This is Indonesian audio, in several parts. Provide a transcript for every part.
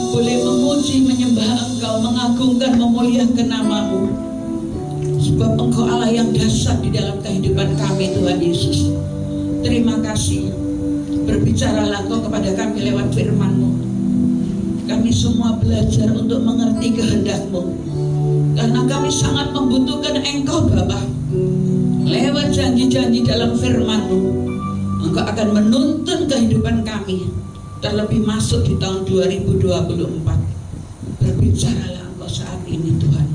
boleh memuji, menyembah Engkau, mengagungkan, memuliakan nama-Mu. Sebab Engkau Allah yang dahsyat di dalam kehidupan kami, Tuhan Yesus. Terima kasih. Berbicaralah Engkau kepada kami lewat firman-Mu. Kami semua belajar untuk mengerti kehendak-Mu, karena kami sangat membutuhkan Engkau Bapa. Lewat janji-janji dalam firman-Mu, Engkau akan menuntun kehidupan kami, terlebih masuk di tahun 2024. Berbicaralah Engkau saat ini Tuhan.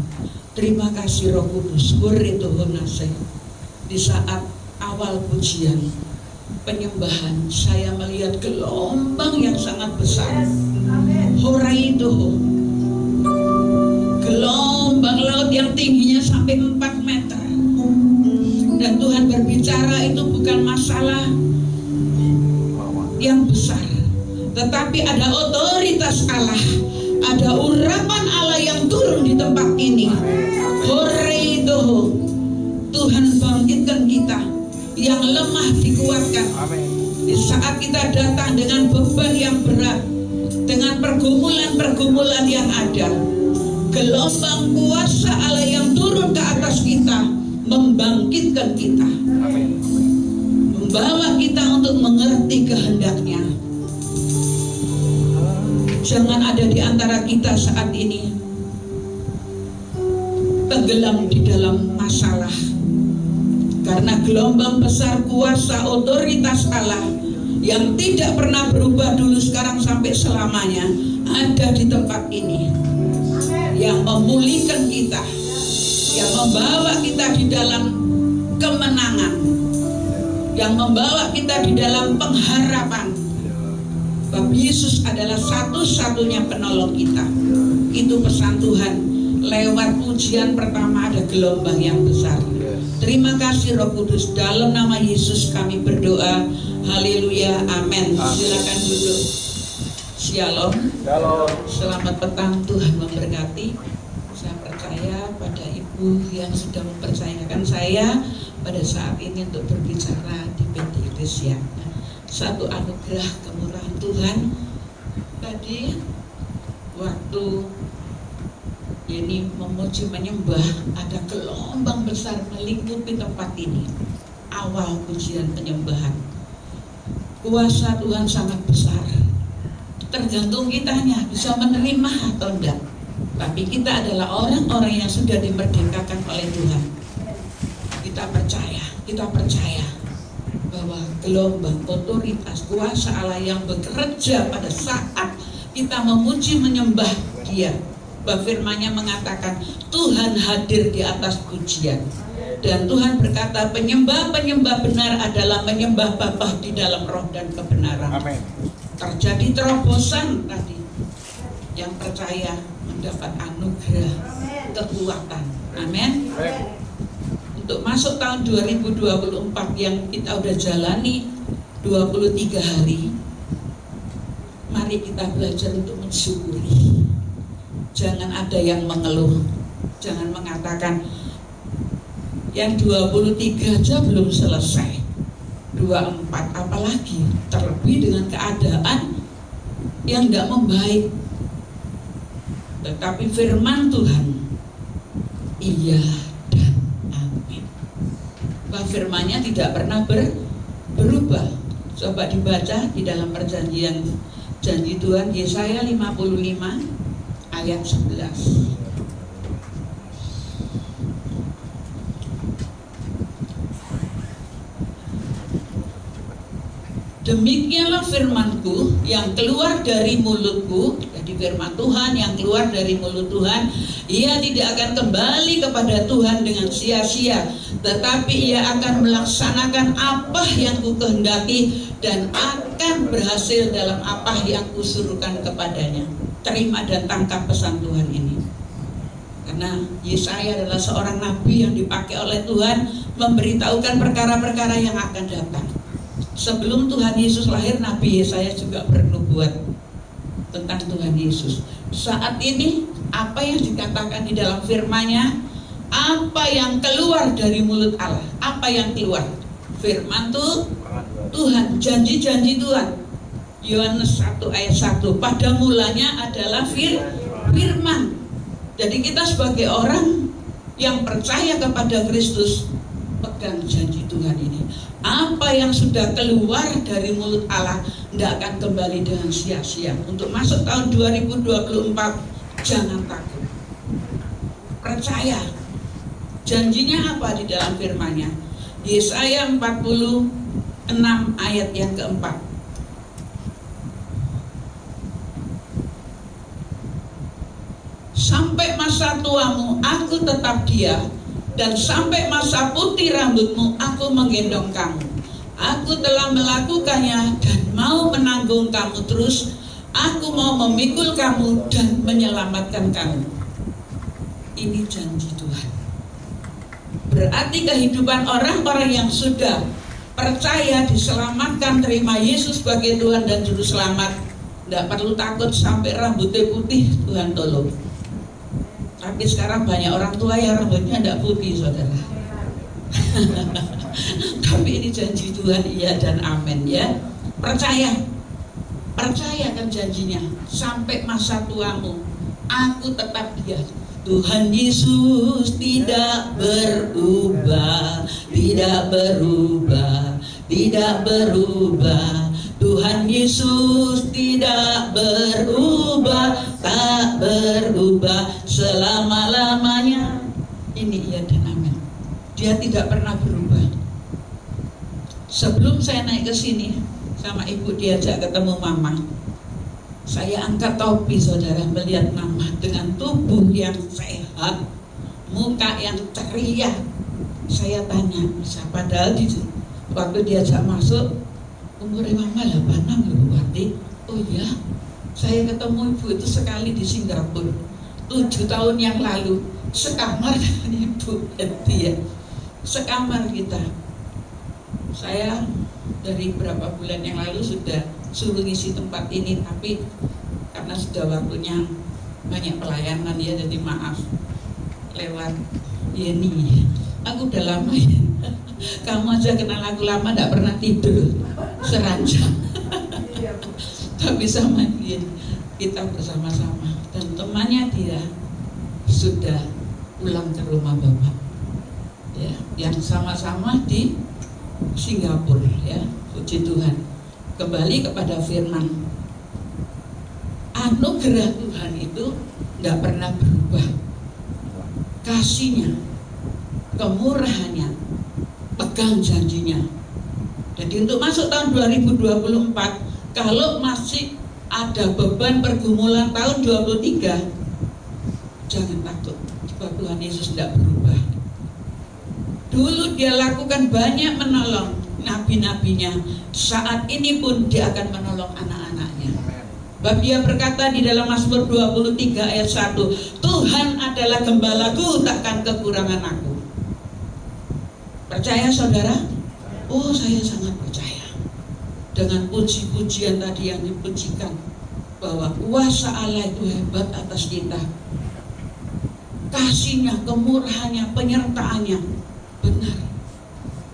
Terima kasih Roh Kudus. Di saat awal pujian, penyembahan, saya melihat gelombang yang sangat besar. Horai itu gelombang laut yang tingginya sampai 4 meter. Dan Tuhan berbicara, itu bukan masalah yang besar, tetapi ada otoritas Allah, ada urapan Allah yang turun di tempat ini. Horai itu Tuhan bangkitkan kita yang lemah, dikuatkan. Di saat kita datang dengan beban yang berat, dengan pergumulan-pergumulan yang ada, gelombang kuasa Allah yang turun ke atas kita, membangkitkan kita, membawa kita untuk mengerti kehendak-Nya. Jangan ada di antara kita saat ini tenggelam di dalam masalah, karena gelombang besar kuasa otoritas Allah yang tidak pernah berubah dulu, sekarang, sampai selamanya ada di tempat ini, yang memulihkan kita, yang membawa kita di dalam kemenangan, yang membawa kita di dalam pengharapan. Sebab Yesus adalah satu-satunya penolong kita. Itu pesan Tuhan lewat pujian pertama, ada gelombang yang besar. Terima kasih Roh Kudus. Dalam nama Yesus kami berdoa. Haleluya, amin. Silakan duduk. Shalom. Selamat petang, Tuhan memberkati. Saya percaya pada Ibu yang sudah mempercayakan saya pada saat ini untuk berbicara di PT Iglesia. Satu anugerah kemurahan Tuhan. Tadi waktu ini memuji menyembah, ada gelombang besar melingkupi tempat ini. Awal pujian penyembahan, kuasa Tuhan sangat besar. Tergantung kitanya bisa menerima atau enggak. Tapi kita adalah orang-orang yang sudah dimerdekakan oleh Tuhan. Kita percaya bahwa gelombang otoritas kuasa Allah yang bekerja pada saat kita memuji menyembah Dia. Firman-Nya mengatakan Tuhan hadir di atas pujian. Dan Tuhan berkata penyembah-penyembah benar adalah menyembah Bapa di dalam roh dan kebenaran. Amin. Terjadi terobosan tadi. Yang percaya mendapat anugerah kekuatan. Amin. Untuk masuk tahun 2024 yang kita udah jalani 23 hari, mari kita belajar untuk mensyukuri. Jangan ada yang mengeluh. Jangan mengatakan yang 23 aja belum selesai, 24 apalagi, terlebih dengan keadaan yang tidak membaik. Tetapi firman Tuhan iya dan amin. Firman-Nya tidak pernah berubah. Coba dibaca di dalam perjanjian janji Tuhan, Yesaya 55 ayat 11. Demikianlah firman-Ku yang keluar dari mulutku. Jadi firman Tuhan yang keluar dari mulut Tuhan, ia tidak akan kembali kepada Tuhan dengan sia-sia, tetapi ia akan melaksanakan apa yang Ku kehendaki dan akan berhasil dalam apa yang Kusuruhkan kepadanya. Terima dan tangkap pesan Tuhan ini. Karena Yesaya adalah seorang nabi yang dipakai oleh Tuhan memberitahukan perkara-perkara yang akan datang. Sebelum Tuhan Yesus lahir, Nabi Yesaya juga bernubuat tentang Tuhan Yesus. Saat ini, apa yang dikatakan di dalam firman-Nya, apa yang keluar dari mulut Allah, apa yang keluar? Firman Tuhan, janji-janji Tuhan. Yohanes 1 ayat 1. Pada mulanya adalah firman. Jadi kita sebagai orang yang percaya kepada Kristus, pegang janji Tuhan ini. Apa yang sudah keluar dari mulut Allah tidak akan kembali dengan sia-sia. Untuk masuk tahun 2024, jangan takut. Percaya. Janjinya apa di dalam firman-Nya? Yesaya 46 ayat yang keempat. Sampai masa tuamu aku tetap dia, dan sampai masa putih rambutmu aku menggendong kamu. Aku telah melakukannya dan mau menanggung kamu terus. Aku mau memikul kamu dan menyelamatkan kamu. Ini janji Tuhan. Berarti kehidupan orang-orang yang sudah percaya, diselamatkan, terima Yesus sebagai Tuhan dan Juru Selamat, tidak perlu takut sampai rambutnya putih, Tuhan tolong. Tapi sekarang banyak orang tua yang rambutnya tidak putih, saudara. Tapi ini janji Tuhan, iya dan amin ya. Percayakan janjinya. Sampai masa tuamu aku tetap dia. Tuhan Yesus tidak berubah, tidak berubah, tidak berubah. Tuhan Yesus tidak berubah, tak berubah selama-lamanya. Ini iya dan amin. Dia tidak pernah berubah. Sebelum saya naik ke sini sama ibu, diajak ketemu mama. Saya angkat topi, saudara, melihat mama dengan tubuh yang sehat, muka yang ceria. Saya tanya, padahal waktu diajak masuk, umurnya mama 86 loh, Wati. Oh iya, saya ketemu ibu itu sekali di Singapura 7 tahun yang lalu, sekamar dengan ibu ya. Sekamar kita. Saya dari beberapa bulan yang lalu sudah suruh ngisi tempat ini, tapi karena sudah waktunya banyak pelayanan ya, jadi maaf lewat Yeni. Aku udah lama ya. Kamu aja kenal aku lama, tidak pernah tidur seranjang. Tapi sama dia kita bersama-sama, dan temannya dia sudah pulang ke rumah bapak ya, yang sama-sama di Singapura ya. Puji Tuhan. Kembali kepada firman, anugerah Tuhan itu tidak pernah berubah. Kasihnya, kemurahannya, pegang janjinya. Jadi untuk masuk tahun 2024, kalau masih ada beban pergumulan tahun 23, jangan takut, sebab Tuhan Yesus tidak berubah. Dulu dia lakukan banyak menolong nabi-nabinya, saat ini pun dia akan menolong anak-anaknya. Sebab dia berkata di dalam Mazmur 23 ayat 1, Tuhan adalah gembalaku, takkan kekurangan aku. Percaya saudara? Oh, saya sangat percaya. Dengan puji-pujian tadi yang dipujikan, bahwa kuasa Allah itu hebat atas kita. Kasihnya, kemurahannya, penyertaannya benar.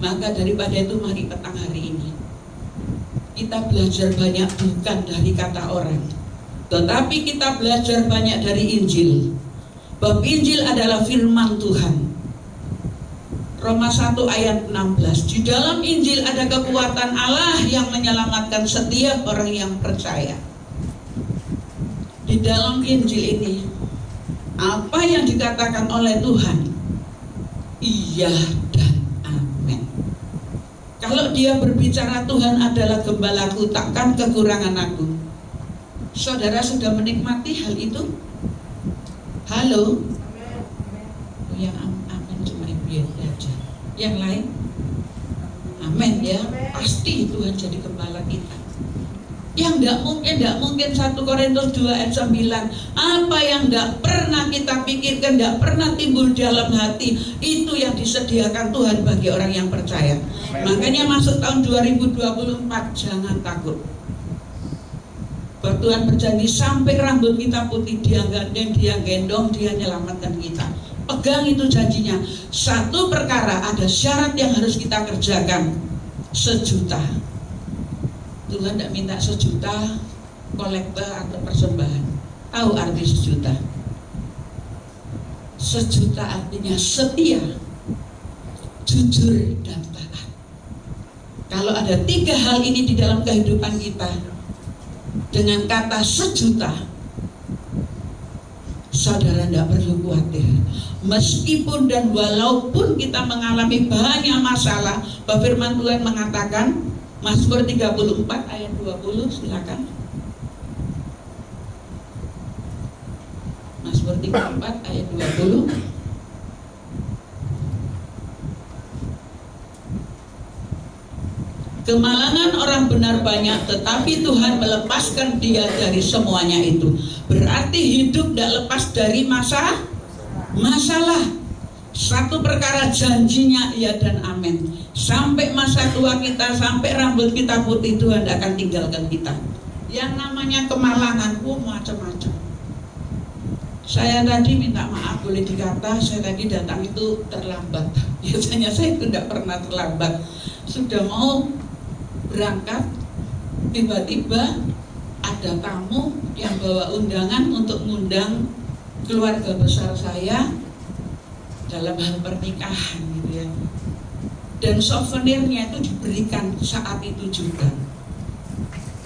Maka daripada itu, mari petang hari ini kita belajar banyak, bukan dari kata orang, tetapi kita belajar banyak dari Injil. Bab Injil adalah firman Tuhan. Roma 1 ayat 16. Di dalam Injil ada kekuatan Allah yang menyelamatkan setiap orang yang percaya. Di dalam Injil ini, apa yang dikatakan oleh Tuhan, iya dan amin. Kalau dia berbicara Tuhan adalah gembalaku, takkan kekurangan aku. Saudara sudah menikmati hal itu? Halo? Yang amin cuma ibu aja. Yang lain? Amin ya. Pasti Tuhan jadi gembala kita. Yang tidak mungkin 1 Korintus 2 ayat 9. Apa yang tidak pernah kita pikirkan, tidak pernah timbul dalam hati, itu yang disediakan Tuhan bagi orang yang percaya. Makanya masuk tahun 2024, jangan takut. Tuhan berjanji sampai rambut kita putih, dia gandeng, dia gendong, dia menyelamatkan kita. Pegang itu janjinya. Satu perkara, ada syarat yang harus kita kerjakan. 1 juta. Tuhan tidak minta 1 juta kolekte atau persembahan. Tahu arti 1 juta? 1 juta artinya setia, jujur, dan taat. Kalau ada 3 hal ini di dalam kehidupan kita, dengan kata 1 juta, saudara tidak perlu khawatir. Meskipun dan walaupun kita mengalami banyak masalah, firman Tuhan mengatakan, Mazmur 34 ayat 20, silakan. Mazmur 34 ayat 20. Kemalangan orang benar banyak, tetapi Tuhan melepaskan dia dari semuanya itu. Berarti hidup tidak lepas dari masalah. Satu perkara janjinya iya dan amin. Sampai masa tua kita, sampai rambut kita putih, Tuhan tidak akan tinggalkan kita. Yang namanya kemalangan, macam-macam. Saya tadi minta maaf, boleh dikata saya tadi datang itu terlambat. Biasanya saya itu tidak pernah terlambat. Sudah mau berangkat, tiba-tiba ada tamu yang bawa undangan untuk mengundang keluarga besar saya dalam hal pernikahan gitu ya. Dan souvenirnya itu diberikan saat itu juga.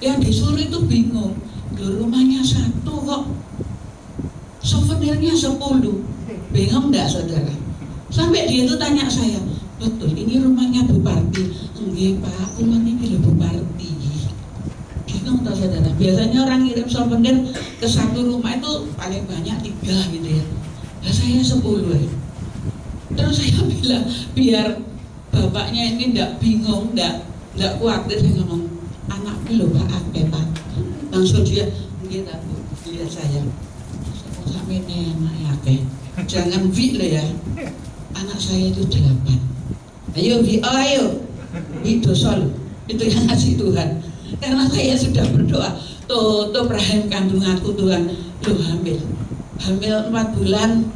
Yang disuruh itu bingung, rumahnya 1 kok souvenirnya 10. Bingung enggak saudara? Sampai dia itu tanya saya, betul ini rumahnya Bu Parti? Enggak Pak, rumahnya ini Bu Parti. Bingung tak saudara? Biasanya orang ngirim souvenir ke 1 rumah itu paling banyak 3 gitu ya. Nah saya 10 ya. Terus saya bilang biar bapaknya ini enggak bingung, enggak khawatir, saya ngomong anakku loh Pak, Pak. Langsung dia, enggak tak Bu, lihat saya. Sampai ini anak ya, jangan Vi loh ya. Anak saya itu 8. Ayo Vi, ayo Vi dosol. Itu yang ngasih Tuhan. Karena saya sudah berdoa, tutup rahim kandunganku Tuhan. Loh hamil 4 bulan,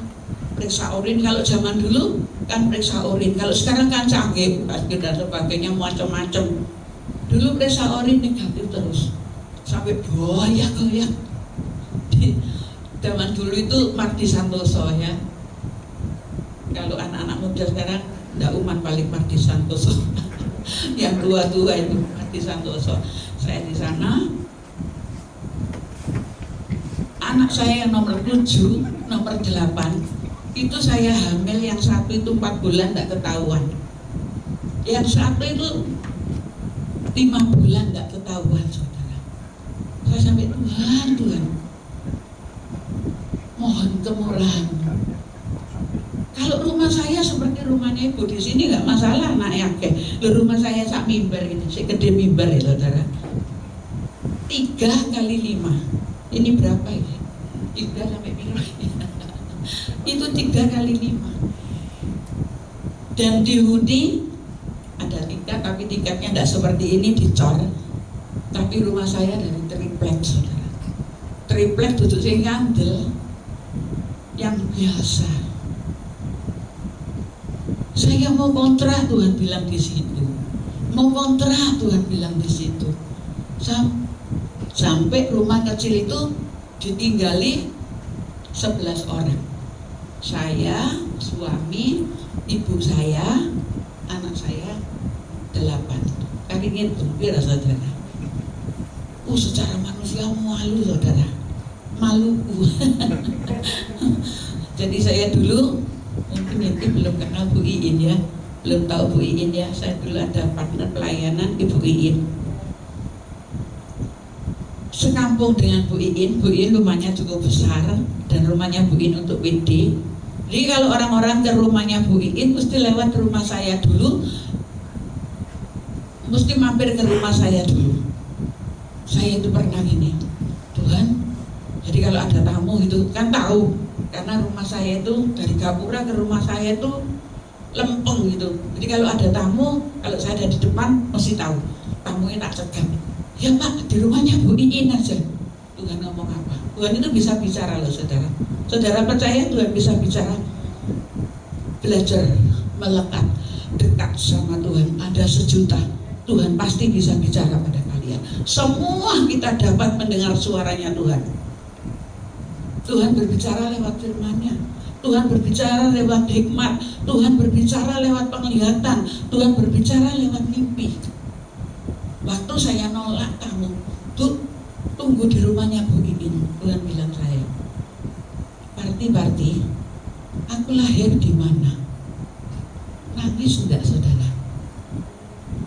periksa urin. Kalau zaman dulu kan periksa urin, kalau sekarang kan canggih basket dan sebagainya macam-macam. Dulu periksa urin negatif terus, sampai goyah. Zaman dulu itu Mardi Santoso ya. Kalau anak-anak muda sekarang tidak umat paling Mardi Santoso. Yang tua-tua itu Mardi Santoso. Saya di sana, anak saya yang nomor 7, nomor 8 itu saya hamil, yang 1 itu 4 bulan tidak ketahuan, yang 1 itu 5 bulan tidak ketahuan saudara. Saya sampai Tuhan mohon kemurahan. Kalau rumah saya seperti rumahnya Ibu di sini nggak masalah nak yakin. Rumah saya sak mimbar ini, segede mimbar ya saudara. 3 kali 5. Ini berapa ini? 3 sampai berapa? Itu 3 kali 5. Dan dihuni ada 3, tapi tingkatnya tidak seperti ini dicor. Tapi rumah saya dari triplek saudara. Triplek duduk sing ngandel yang biasa. Saya mau kontrak, Tuhan bilang di situ. Mau kontrak, Tuhan bilang di situ. Sampai rumah kecil itu ditinggali 11 orang. Saya, suami, ibu saya, anak saya 8. Kali gitu, biar saudara. Secara manusia malu saudara, malu. Jadi saya dulu mungkin nanti belum kenal Bu Iin ya, belum tahu Bu Iin ya. Saya dulu ada partner pelayanan Ibu Iin. Sekampung dengan Bu Iin rumahnya cukup besar dan rumahnya Bu Iin untuk WD. Jadi kalau orang-orang ke rumahnya Bu Iin mesti lewat rumah saya dulu, mesti mampir ke rumah saya dulu. Saya itu pernah gini, Tuhan, jadi kalau ada tamu itu kan tahu, karena rumah saya itu dari Gapura ke rumah saya itu lempeng gitu. Jadi kalau ada tamu, kalau saya ada di depan mesti tahu, tamunya tak cegat. Ya Pak, di rumahnya Bu Iin aja. Tuhan ngomong apa? Tuhan itu bisa bicara loh saudara. Saudara percaya Tuhan bisa bicara? Belajar melekat, dekat sama Tuhan. Ada 1 juta, Tuhan pasti bisa bicara pada kalian. semua kita dapat mendengar suaranya Tuhan. Tuhan berbicara lewat firman-Nya, Tuhan berbicara lewat hikmat, Tuhan berbicara lewat penglihatan, Tuhan berbicara lewat mimpi. Waktu saya nolak kamu, tunggu di rumahnya Bu Iin, Tuhan bilang saya, Parti, aku lahir di mana? Nangis enggak saudara?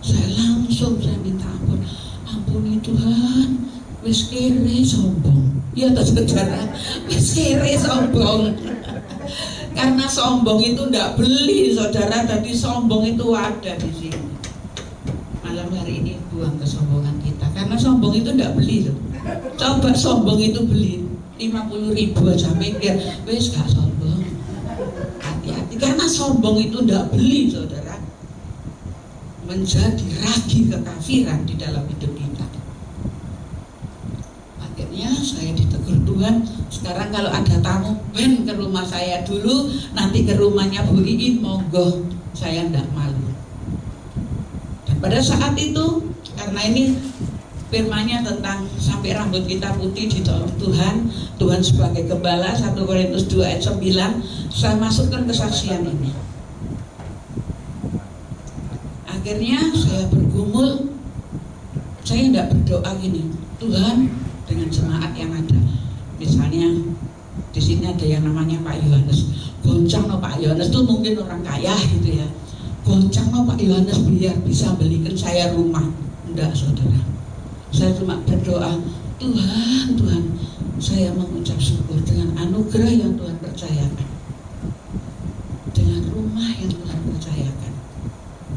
Saya minta ampun. Ampuni Tuhan, wis kere sombong. Ya toh saudara, wis kere sombong. Karena sombong itu enggak beli saudara, tadi sombong itu ada di sini. Malam hari ini buang kesombongan kita, karena sombong itu enggak beli loh. Coba sombong itu beli 50.000 aja mikir, wis gak sombong. Hati-hati, karena sombong itu enggak beli saudara. Menjadi ragi kekafiran di dalam hidup kita. Akhirnya saya ditegur Tuhan. Sekarang kalau ada tamu, ben ke rumah saya dulu, nanti ke rumahnya Bu Iin, monggo, saya enggak malu. Dan pada saat itu, karena ini firman-Nya tentang sampai rambut kita putih ditolong Tuhan, Tuhan sebagai gembala, 1 Korintus 2 ayat 9, saya masukkan kesaksian ini. Akhirnya saya bergumul, saya tidak berdoa gini, Tuhan dengan jemaat yang ada, misalnya di sini ada yang namanya Pak Yohanes, goncang no Pak Yohanes itu mungkin orang kaya gitu ya, goncang no Pak Yohanes biar bisa belikan saya rumah. Enggak saudara, saya cuma berdoa, Tuhan, saya mengucap syukur dengan anugerah yang Tuhan percayakan, dengan rumah yang Tuhan percayakan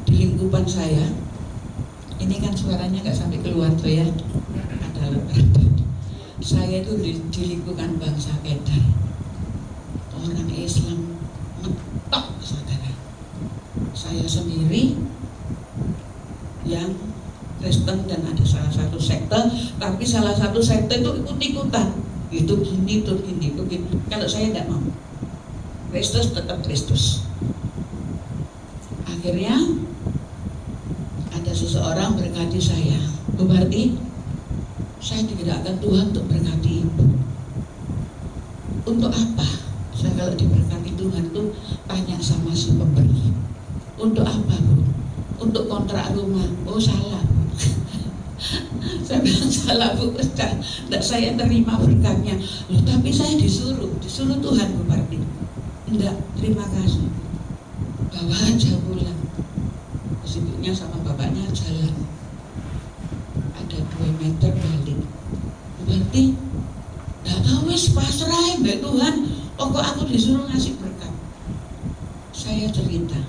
di lingkupan saya. Ini kan suaranya nggak sampai keluar tuh ya, ada lebar. Saya itu di lingkungan bangsa Kedar, orang Islam ngetok saudara. Saya sendiri yang Kristen dan ada salah satu sekte, tapi salah satu sekte itu ikut-ikutan, itu gini, itu gini, itu gini. Kalau saya tidak mau, Kristus tetap Kristus. Akhirnya ada seseorang berkati saya, Bu Marti, saya digerakkan Tuhan untuk berkati ibu. Untuk apa? Saya kalau diberkati Tuhan tuh tanya sama si pemberi, untuk apa Bu? Untuk kontrak rumah. Oh salah Bu. Saya bilang salah Bu, tidak saya terima berkatnya. Loh, tapi saya disuruh Tuhan Bu Marti. Enggak, terima kasih, bawa aja pulang. Terus ibunya sama bapaknya jalan, ada 2 meter balik. Berarti gak tahu wis pasrah mbak Tuhan, pokok aku disuruh ngasih berkat. Saya cerita,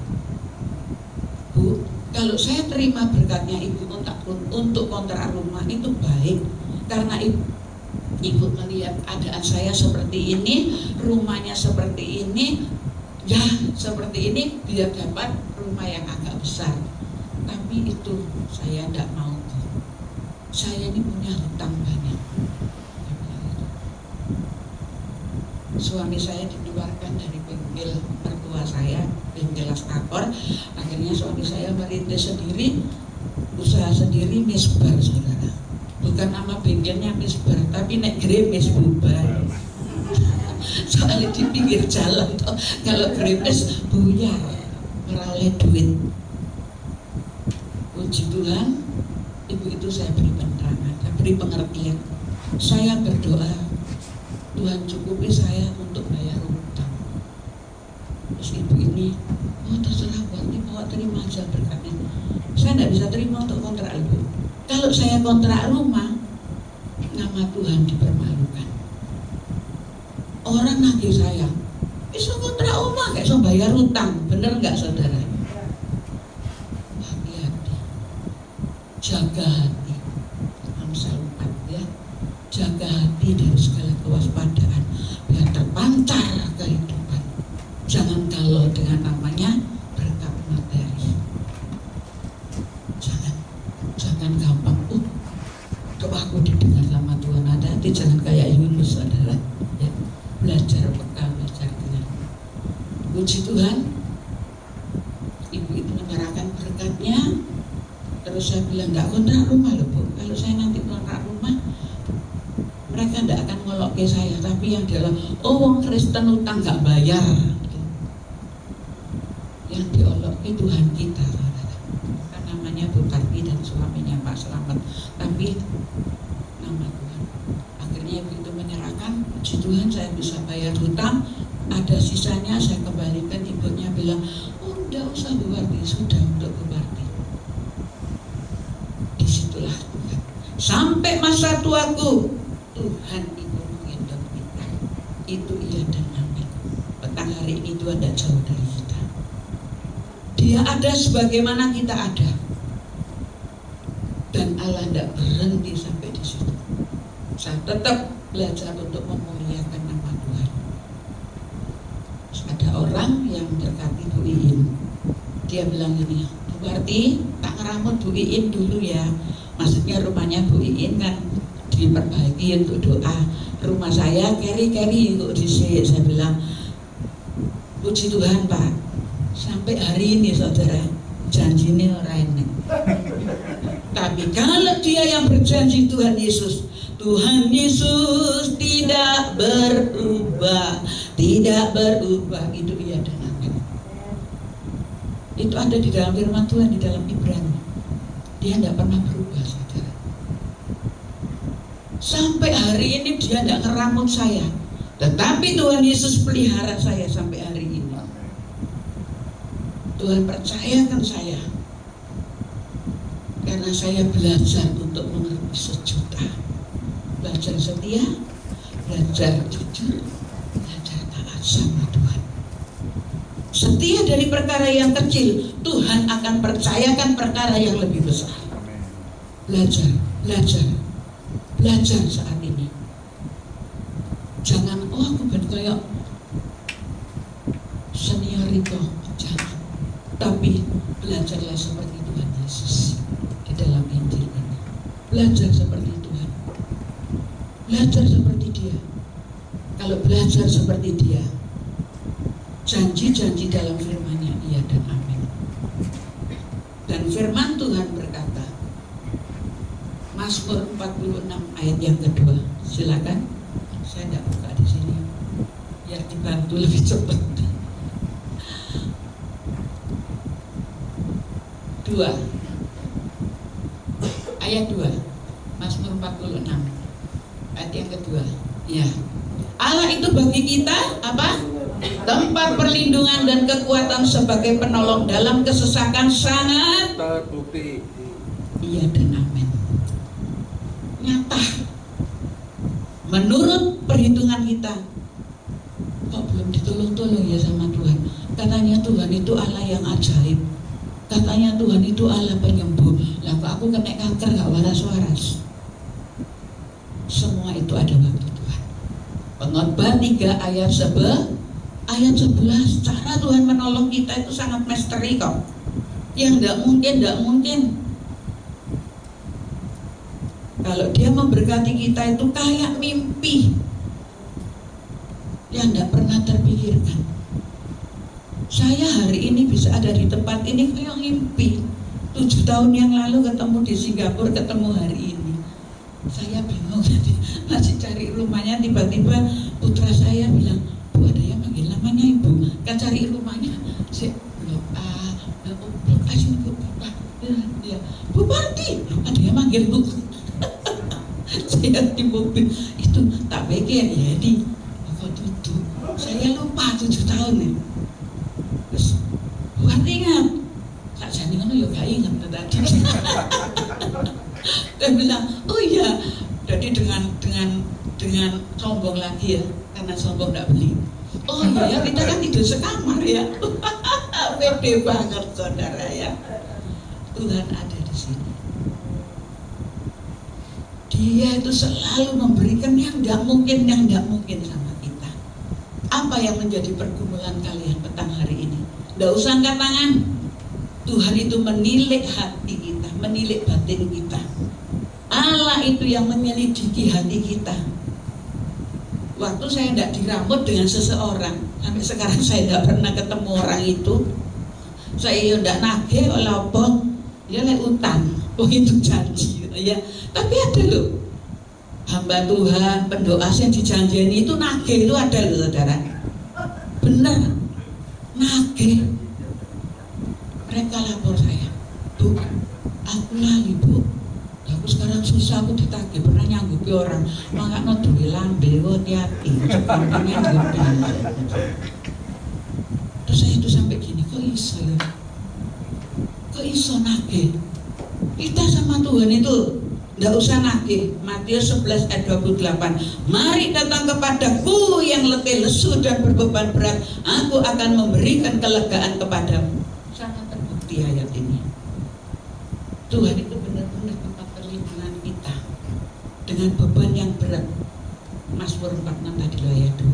Bu, kalau saya terima berkatnya ibu untuk kontrak rumah itu baik, karena ibu melihat keadaan saya seperti ini, rumahnya seperti ini, ya seperti ini, biar dapat rumah yang agak besar. Tapi itu saya tidak mau. Saya ini punya hutang banyak. Suami saya dikeluarkan dari bengkel mertua saya, bengkel Astakor. Akhirnya suami saya merintis sendiri, usaha sendiri, misbar saudara. Bukan nama bengkelnya misbar, tapi nek gremes bubar. Soalnya di pinggir jalan toh, kalau gremes buyar, meroleh duit. Puji Tuhan, ibu itu saya beri penerangan, saya beri pengertian. Saya berdoa, Tuhan cukupi saya untuk bayar hutang. Terus ibu ini, oh terserah Buati, mau terima aja berkatnya. Saya tidak bisa terima untuk kontrak ibu. Kalau saya kontrak rumah, nama Tuhan dipermalukan. Orang nagih saya, bisa kontrak rumah, gak bisa bayar hutang, bener nggak saudara? Hati-hati, jaga hati. Amsal 4 ya, jaga hati dari segala kewaspadaan, biar terpancar kehidupan. Jangan galau dengan namanya berkat materi. Jangan gampang, doaku didengar sama Tuhan. Hati-hati, jangan kayak Yunus saudara. Ya, belajar peka, belajar dengar. Puji Tuhan, ibu itu menyerahkan berkatnya. Terus saya bilang, nggak kontrak rumah loh Bu, kalau saya nanti yang adalah wong Kristen utang nggak bayar. Yang diolok itu Tuhan kita, kan namanya Bu Karti dan suaminya Pak Slamet, tapi nama Tuhan. Akhirnya begitu menyerahkan, puji Tuhan saya bisa bayar hutang, ada sisanya saya kembalikan. Ibunya bilang, oh enggak usah Bu Karti, sudah untuk Bu Karti. Disitulah Tuhan. Sampai masa tuaku, Tuhan itu menggendong kita. Itu iya dan amin. Petang hari ini Tuhan tidak jauh dari kita. Dia ada sebagaimana kita ada. Dan Allah tidak berhenti sampai di situ. Saya tetap belajar untuk memuliakan nama Tuhan. Ada orang yang mendekati Bu Iin. Dia bilang gini, Bu Karti, tak ngeramut Bu Iin dulu ya. Maksudnya rumahnya Bu Iin kan diperbaiki untuk doa. Rumah saya keri-keri untuk disik. Saya bilang, puji Tuhan Pak, sampai hari ini saudara, janjinya orang enak. Tapi kalau dia yang berjanji Tuhan Yesus tidak berubah, itu iya dan amin. Itu ada di dalam firman Tuhan, di dalam Ibrani. Dia tidak pernah berubah saudara. Sampai hari ini dia tidak ngeramut saya, tetapi Tuhan Yesus pelihara saya sampai hari ini. Tuhan percayakan saya, karena saya belajar untuk mengerti sejuta, belajar setia, belajar jujur, belajar taat sama Tuhan. Setia dari perkara yang kecil, Tuhan akan percayakan perkara yang lebih besar. Belajar saat ini. Jangan, oh aku ben kayak senior itu, jangan. Tapi belajarlah seperti Tuhan Yesus di dalam Injil ini. Belajar seperti Tuhan. Belajar seperti Dia. Kalau belajar seperti Dia, janji-janji dalam firman-Nya iya dan amin. Dan firman Tuhan berkata, Mazmur 46 ayat yang kedua. Silakan. Saya tidak buka di sini, biar dibantu lebih cepat. 2 ayat 2 Mazmur 46 ayat yang kedua. Ya, Allah itu bagi kita apa? Tempat perlindungan dan kekuatan sebagai penolong dalam kesesakan sangat terbukti. Iya dan amin. Nyata. Menurut perhitungan kita, kok belum ditolong-tolong ya sama Tuhan. Katanya Tuhan itu Allah yang ajaib. Katanya Tuhan itu Allah penyembuh. Lah kok aku kena kanker gak waras-waras. Semua itu ada waktu Tuhan. Pengkhotbah 3 ayat 11. Cara Tuhan menolong kita itu sangat misteri kok. Yang gak mungkin. Kalau Dia memberkati kita itu kayak mimpi yang gak pernah terpikirkan. Saya hari ini bisa ada di tempat ini kayak mimpi. 7 tahun yang lalu ketemu di Singapura, ketemu hari ini. Saya bingung, masih cari rumahnya. Tiba-tiba putra saya bilang, Bu ada yang manggil namanya Ibu, kan cari rumahnya. Saya blok A sini Bu, ya, Bu Parti, ada yang manggil Bu. Saya di mobil itu tak pikir ya di kok duduk. Saya lupa 7 tahun nih. Terus bukan ingat, tak jadi ngono ya gak ingat tadi. Dia bilang, oh iya, jadi dengan sombong lagi ya, karena sombong gak beli. Oh iya, kita kan tidur sekamar ya. Pede banget saudara ya. Tuhan ada di sini. Dia itu selalu memberikan yang gak mungkin sama kita. Apa yang menjadi pergumulan kalian petang hari ini? Tidak usah angkat tangan. Tuhan itu menilik hati kita, menilik batin kita. Allah itu yang menyelidiki hati kita. Waktu saya tidak dirambut dengan seseorang, sampai sekarang saya tidak pernah ketemu orang itu. Saya tidak nagih oleh apa, dia lek utang, oh itu janji, ya. Tapi ada loh, hamba Tuhan, pendoa yang dijanjeni itu nagih itu ada loh saudara. Benar, nagih. Mereka lapor saya, Bu, aku lali Bu, aku sekarang susah, aku ditagih, pernah nyanggupi orang, makanya duwe lambe, hati-hati, terus saya itu sampai gini, kok iso ya? Kok iso nagih? Kita sama Tuhan itu nggak usah nagih. Matius 11 ayat 28. Mari datang kepadaku yang letih lesu dan berbeban berat, aku akan memberikan kelegaan kepadamu. Sangat terbukti ayat ini. Tuhan itu benar-benar tempat perlindungan kita dengan beban yang berat. Mazmur 46 tadi ayat 2.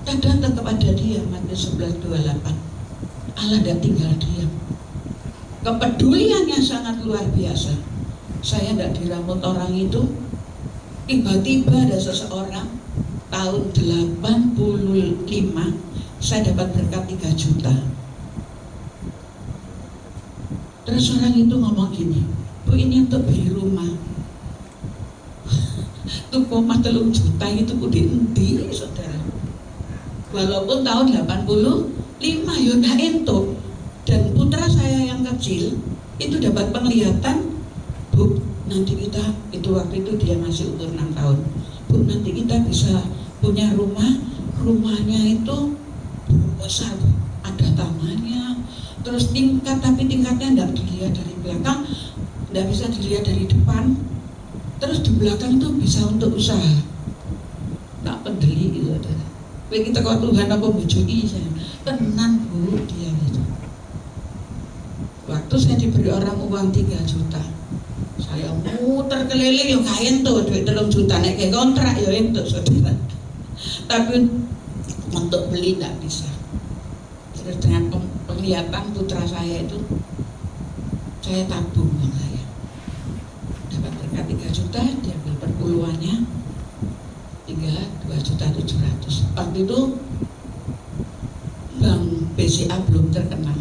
Kita datang kepada Dia. Matius 11 28. Allah tidak tinggal diam. Kepeduliannya sangat luar biasa. Saya tidak dirambut orang itu. Tiba-tiba ada seseorang tahun 85 saya dapat berkat 3 juta. Terus orang itu ngomong gini, Bu, ini untuk beli rumah. Tuh 3 juta itu kudu endi, saudara. Walaupun tahun 85 ya udah entuk. Dan putra saya yang kecil itu dapat penglihatan, Bu, nanti kita, itu waktu itu dia masih umur 6 tahun, Bu, nanti kita bisa punya rumah, rumahnya itu besar, ada tamannya, terus tingkat, tapi tingkatnya tidak dilihat dari belakang, tidak bisa dilihat dari depan, terus di belakang itu bisa untuk usaha. Tak peduli gitu, saudara. Kita kau Tuhan apa bujuki saya, tenan Bu, dia gitu. Waktu saya diberi orang uang 3 juta, saya muter keliling, ya kain tuh duit 3 juta, naik kayak kontrak ya itu saudara. Tapi untuk beli tidak bisa. Terus dengan penglihatan putra saya itu, saya tabung uang saya. Dapat berkat 3 juta, diambil perpuluhannya 2.700.000. Waktu itu Bank BCA belum terkenal.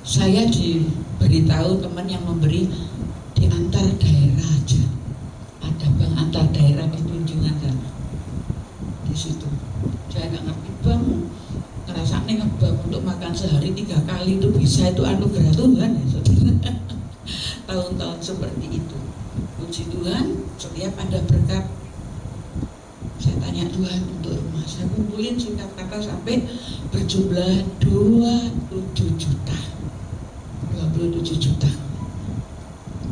Saya diberitahu teman yang memberi di antar daerah aja. Ada bank antar daerah di Tunjungan sana. Di situ. Saya nggak ngerti bang. Ngerasanya ngebang untuk makan sehari 3 kali itu bisa, itu anugerah Tuhan ya saudara. Tahun-tahun seperti itu. Puji Tuhan, setiap ada berkat. Saya tanya Tuhan untuk rumah. Saya kumpulin singkat kata sampai berjumlah 27 juta. 27 juta.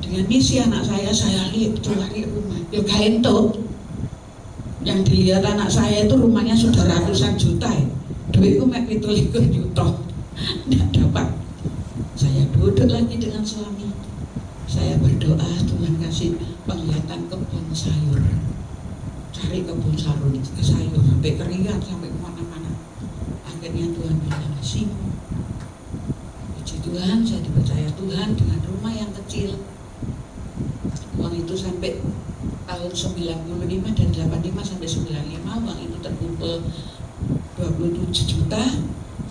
Dengan misi anak saya lihat cari rumah. Ya kain tuh. Yang dilihat anak saya itu rumahnya sudah ratusan juta ya. Duitku mek 17 juta. Tidak dapat. Saya duduk lagi dengan suami. Saya berdoa Tuhan kasih penglihatan kebun sayur. Cari kebun sayur sampai keringat, sampai kemana-mana. Akhirnya Tuhan bilang sini. Tuhan, saya dipercaya Tuhan dengan rumah yang kecil. Uang itu sampai tahun 95 dan 85 sampai 95 uang itu terkumpul 27 juta.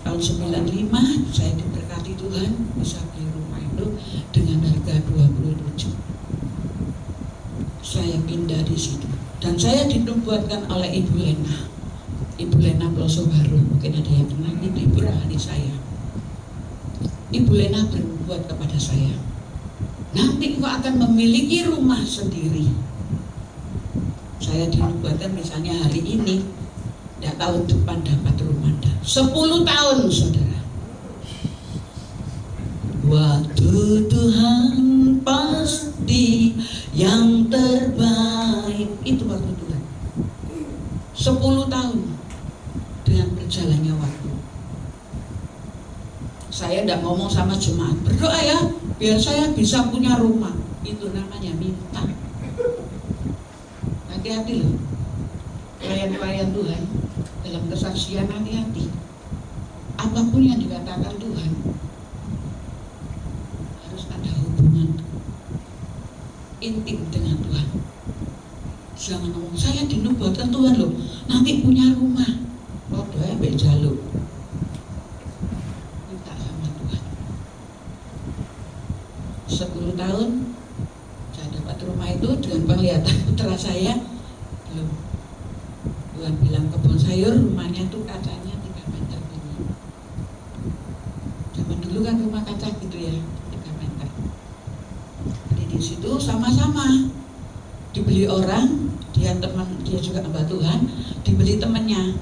Tahun 95 saya diberkati Tuhan bisa beli rumah itu dengan harga 27. Saya pindah di situ dan saya dinubuatkan oleh Ibu Lena. Ibu Lena Peloso Baru, mungkin ada yang kenal, itu ibu rohani saya. Ibu Lena berbuat kepada saya, nanti kau akan memiliki rumah sendiri. Saya dinubuatkan misalnya hari ini, tidak tahun depan dapat rumah. 10 tahun saudara. Waktu Tuhan pasti yang terbaik. Itu waktu Tuhan. 10 tahun dengan berjalannya waktu. Saya tidak ngomong sama jemaat, berdoa ya biar saya bisa punya rumah. Itu namanya minta. Hati-hati loh, pelayan-pelayan Tuhan dalam kesaksian, hati-hati. Apapun yang dikatakan Tuhan harus ada hubungan intim dengan Tuhan. Jangan ngomong saya dinubuatkan Tuhan loh, nanti punya rumah. Oh doa ambil jaluk. 10 tahun saya dapat rumah itu dengan penglihatan putra saya itu kacanya 3 meter ini. Zaman dulu kan rumah kaca gitu ya, 3 meter. Jadi di situ sama-sama dibeli orang, dia juga hamba Tuhan, dibeli temannya.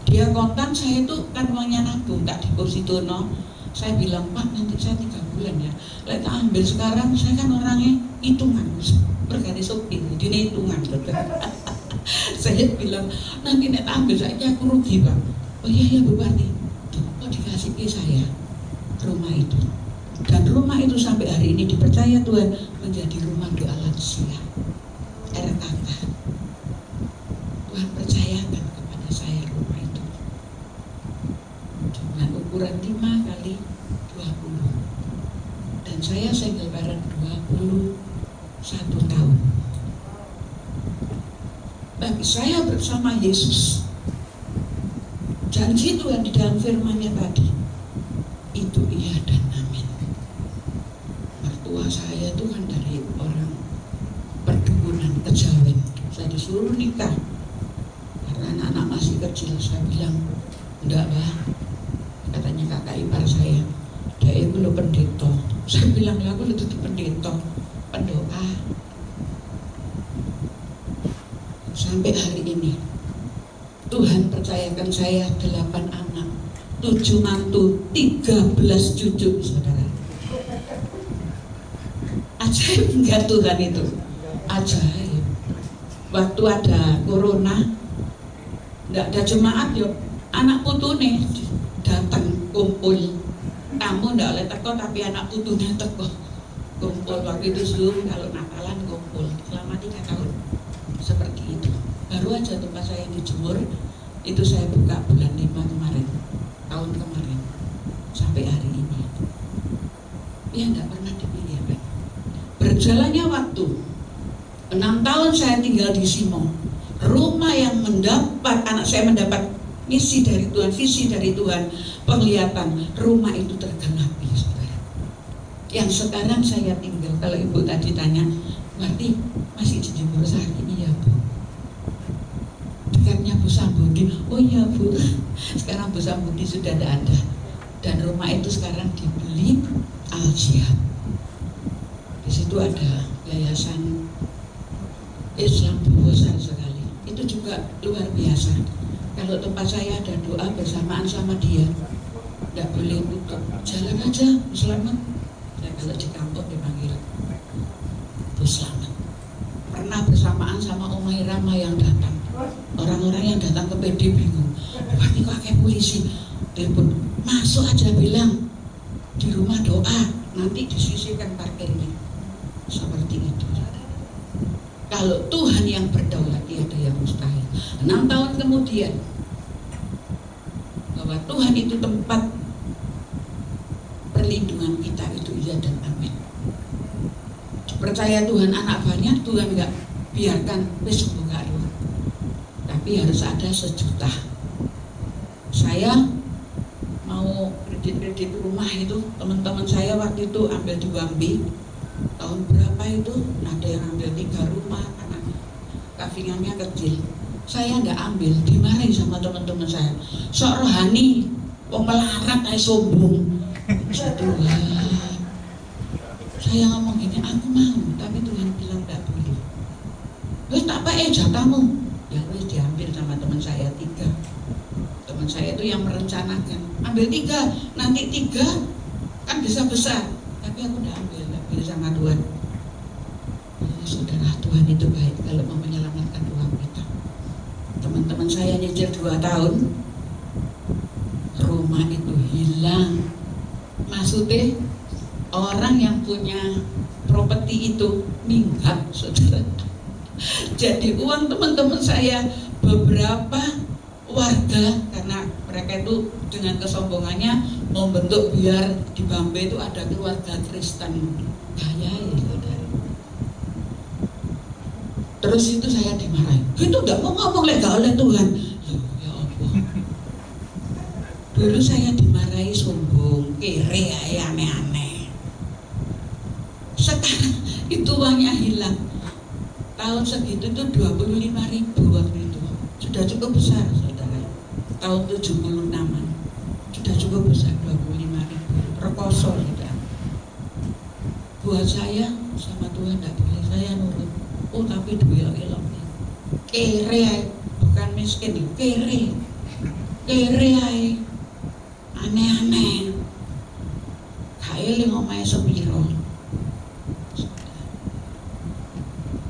Dia kontak, saya itu kan uangnya nabung, tak depositono. Saya bilang, Pak, nanti saya 3 bulan ya. Lek tak ambil sekarang, saya kan orangnya hitungan, berganti sopir, jadi hitungan. Saya bilang, nanti nek tak ambil saya aku rugi, Pak. Oh iya Bu Parti, kok dikasih ke saya rumah itu. Dan rumah itu sampai hari ini dipercaya Tuhan menjadi rumah doa lansia, RKK. Tuhan percayakan kepada saya rumah itu dengan ukuran 5 kali 20, dan saya single parent 21 tahun. Bagi saya bersama Yesus, janji Tuhan di dalam firman-Nya tadi itu iya dan amin. Mertua saya itu kan dari orang perkebunan kejawen. Saya disuruh nikah karena anak-anak masih kecil. Saya bilang, enggak Bah, katanya kakak ipar saya, dia itu lo pendeta. Saya bilang, ya aku itu pendeta, pendoa. Sampai hari ini Tuhan percayakan saya 8 anak, 7 mantu, 13 cucu, saudara. Ajaib enggak Tuhan itu? Ajaib. Waktu ada corona, enggak ada jemaat yuk, anak putune datang kumpul. Kamu enggak oleh teko, tapi anak putune teko kumpul. Waktu itu Zoom, kalau Natalan kumpul selama 3 tahun. Seperti itu. Baru aja tempat saya di Jemur itu saya buka bulan 5 kemarin, tahun kemarin, sampai hari ini. Ya enggak pernah dipikirkan. Berjalannya waktu, 6 tahun saya tinggal di Simo. Rumah yang mendapat, anak saya mendapat misi dari Tuhan, visi dari Tuhan, penglihatan, rumah itu tergenapi, saudara. Yang sekarang saya tinggal, kalau ibu tadi tanya, berarti masih di Jemur saat ini ya Bu? Dekatnya Bu Sambudi. Oh iya Bu, sekarang Bu Sambudi sudah tidak ada, dan rumah itu sekarang dibeli Al-Jihad. Di situ ada yayasan Islam besar sekali. Itu juga luar biasa. Kalau tempat saya ada doa bersamaan sama dia, tidak boleh tutup, jalan aja, selamat. Ya, kalau di kampung dipanggil Bu Selamat. Pernah bersamaan sama Om Irama yang datang. Orang-orang yang datang ke PD bingung, berarti kok kayak polisi. Telepon, masuk aja, bilang di rumah doa, nanti disisihkan parkirnya. Seperti itu. Kalau Tuhan yang berdaulat, tiada yang mustahil. 6 tahun kemudian, bahwa Tuhan itu tempat perlindungan kita, itu iya dan amin. Percaya Tuhan anak banyak, Tuhan enggak biarkan wis buka doa, tapi harus ada 1 juta. Saya mau kredit rumah itu, teman-teman saya waktu itu ambil di Wambi tahun berapa itu, ada yang ambil 3 rumah karena kafingannya kecil. Saya enggak ambil, dimarahi sama teman-teman saya. Sok rohani, wong melarat ae sombong. Saya ngomong gini, aku mau, tapi Tuhan bilang enggak boleh. Wes tak pakai jatahmu. Ya wes diambil sama teman saya 3. Teman saya itu yang merencanakan, ambil 3, nanti 3 kan bisa besar. Tapi aku udah ambil sama Tuhan. Oh, saudara, Tuhan itu baik kalau mau menyelamatkan uang kita. Teman-teman saya nyicil 2 tahun, rumah itu hilang. Maksudnya orang yang punya properti itu minggat, saudara. Jadi uang teman-teman saya, beberapa warga, karena mereka itu dengan kesombongannya mau bentuk biar di Bambe itu ada keluarga Kristen kaya ya, saudara. Terus itu saya dimarahin, itu enggak mau ngomong legal oleh Tuhan. Ya Allah, dulu saya dimarahi sombong, kere, aneh-aneh. Sekarang itu uangnya hilang. Tahun segitu itu 25.000 waktu itu, sudah cukup besar, saudara. tahun 76-an sudah cukup besar, 25.000 rekoso sudah. Buat saya sama Tuhan tidak boleh, saya nurut. Oh tapi duit elok kere, bukan miskin, kere ay, aneh-aneh. Kayak ngomongnya sepiro.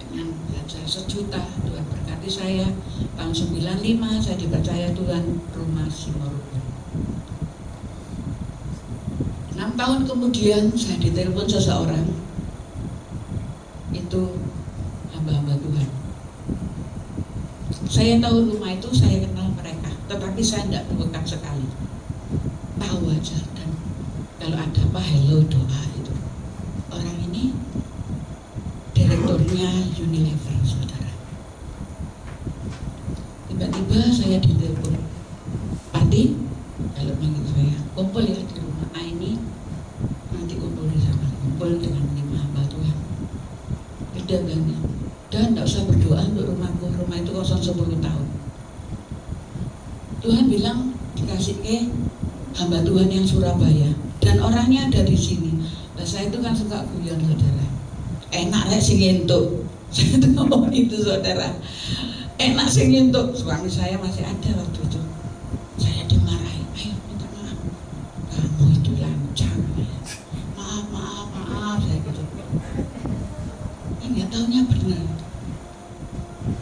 Dengan belajar 1 juta, Tuhan berkati saya. Tahun 95 saya dipercaya Tuhan rumah Simorubun. 6 tahun kemudian saya ditelepon seseorang, itu hamba-hamba Tuhan. Saya tahu rumah itu, saya kenal mereka, tetapi saya tidak berpegang sekali, tahu aja. Dan kalau ada apa, hello, doa itu. Orang ini direkturnya Unilever, saudara. Tiba-tiba saya ditelepon, Pati, kalau manggil saya, kumpul ya di rumah ini, nanti kumpul di sana, kumpul dengan 5 hamba Tuhan. Bedanya, dan tidak usah berdoa untuk rumahku, rumah itu kosong 10 tahun. Tuhan bilang dikasih ke hamba Tuhan yang Surabaya, dan orangnya ada di sini. Nah saya itu kan suka guyon, saudara. Enak rek sing entuk. Saya itu ngomong itu, saudara. Enak sing entuk. Suami saya masih ada waktu itu. Saya dimarahi, ayo minta maaf. Kamu itu lancang. Maaf, saya gitu. Nggak taunya benar.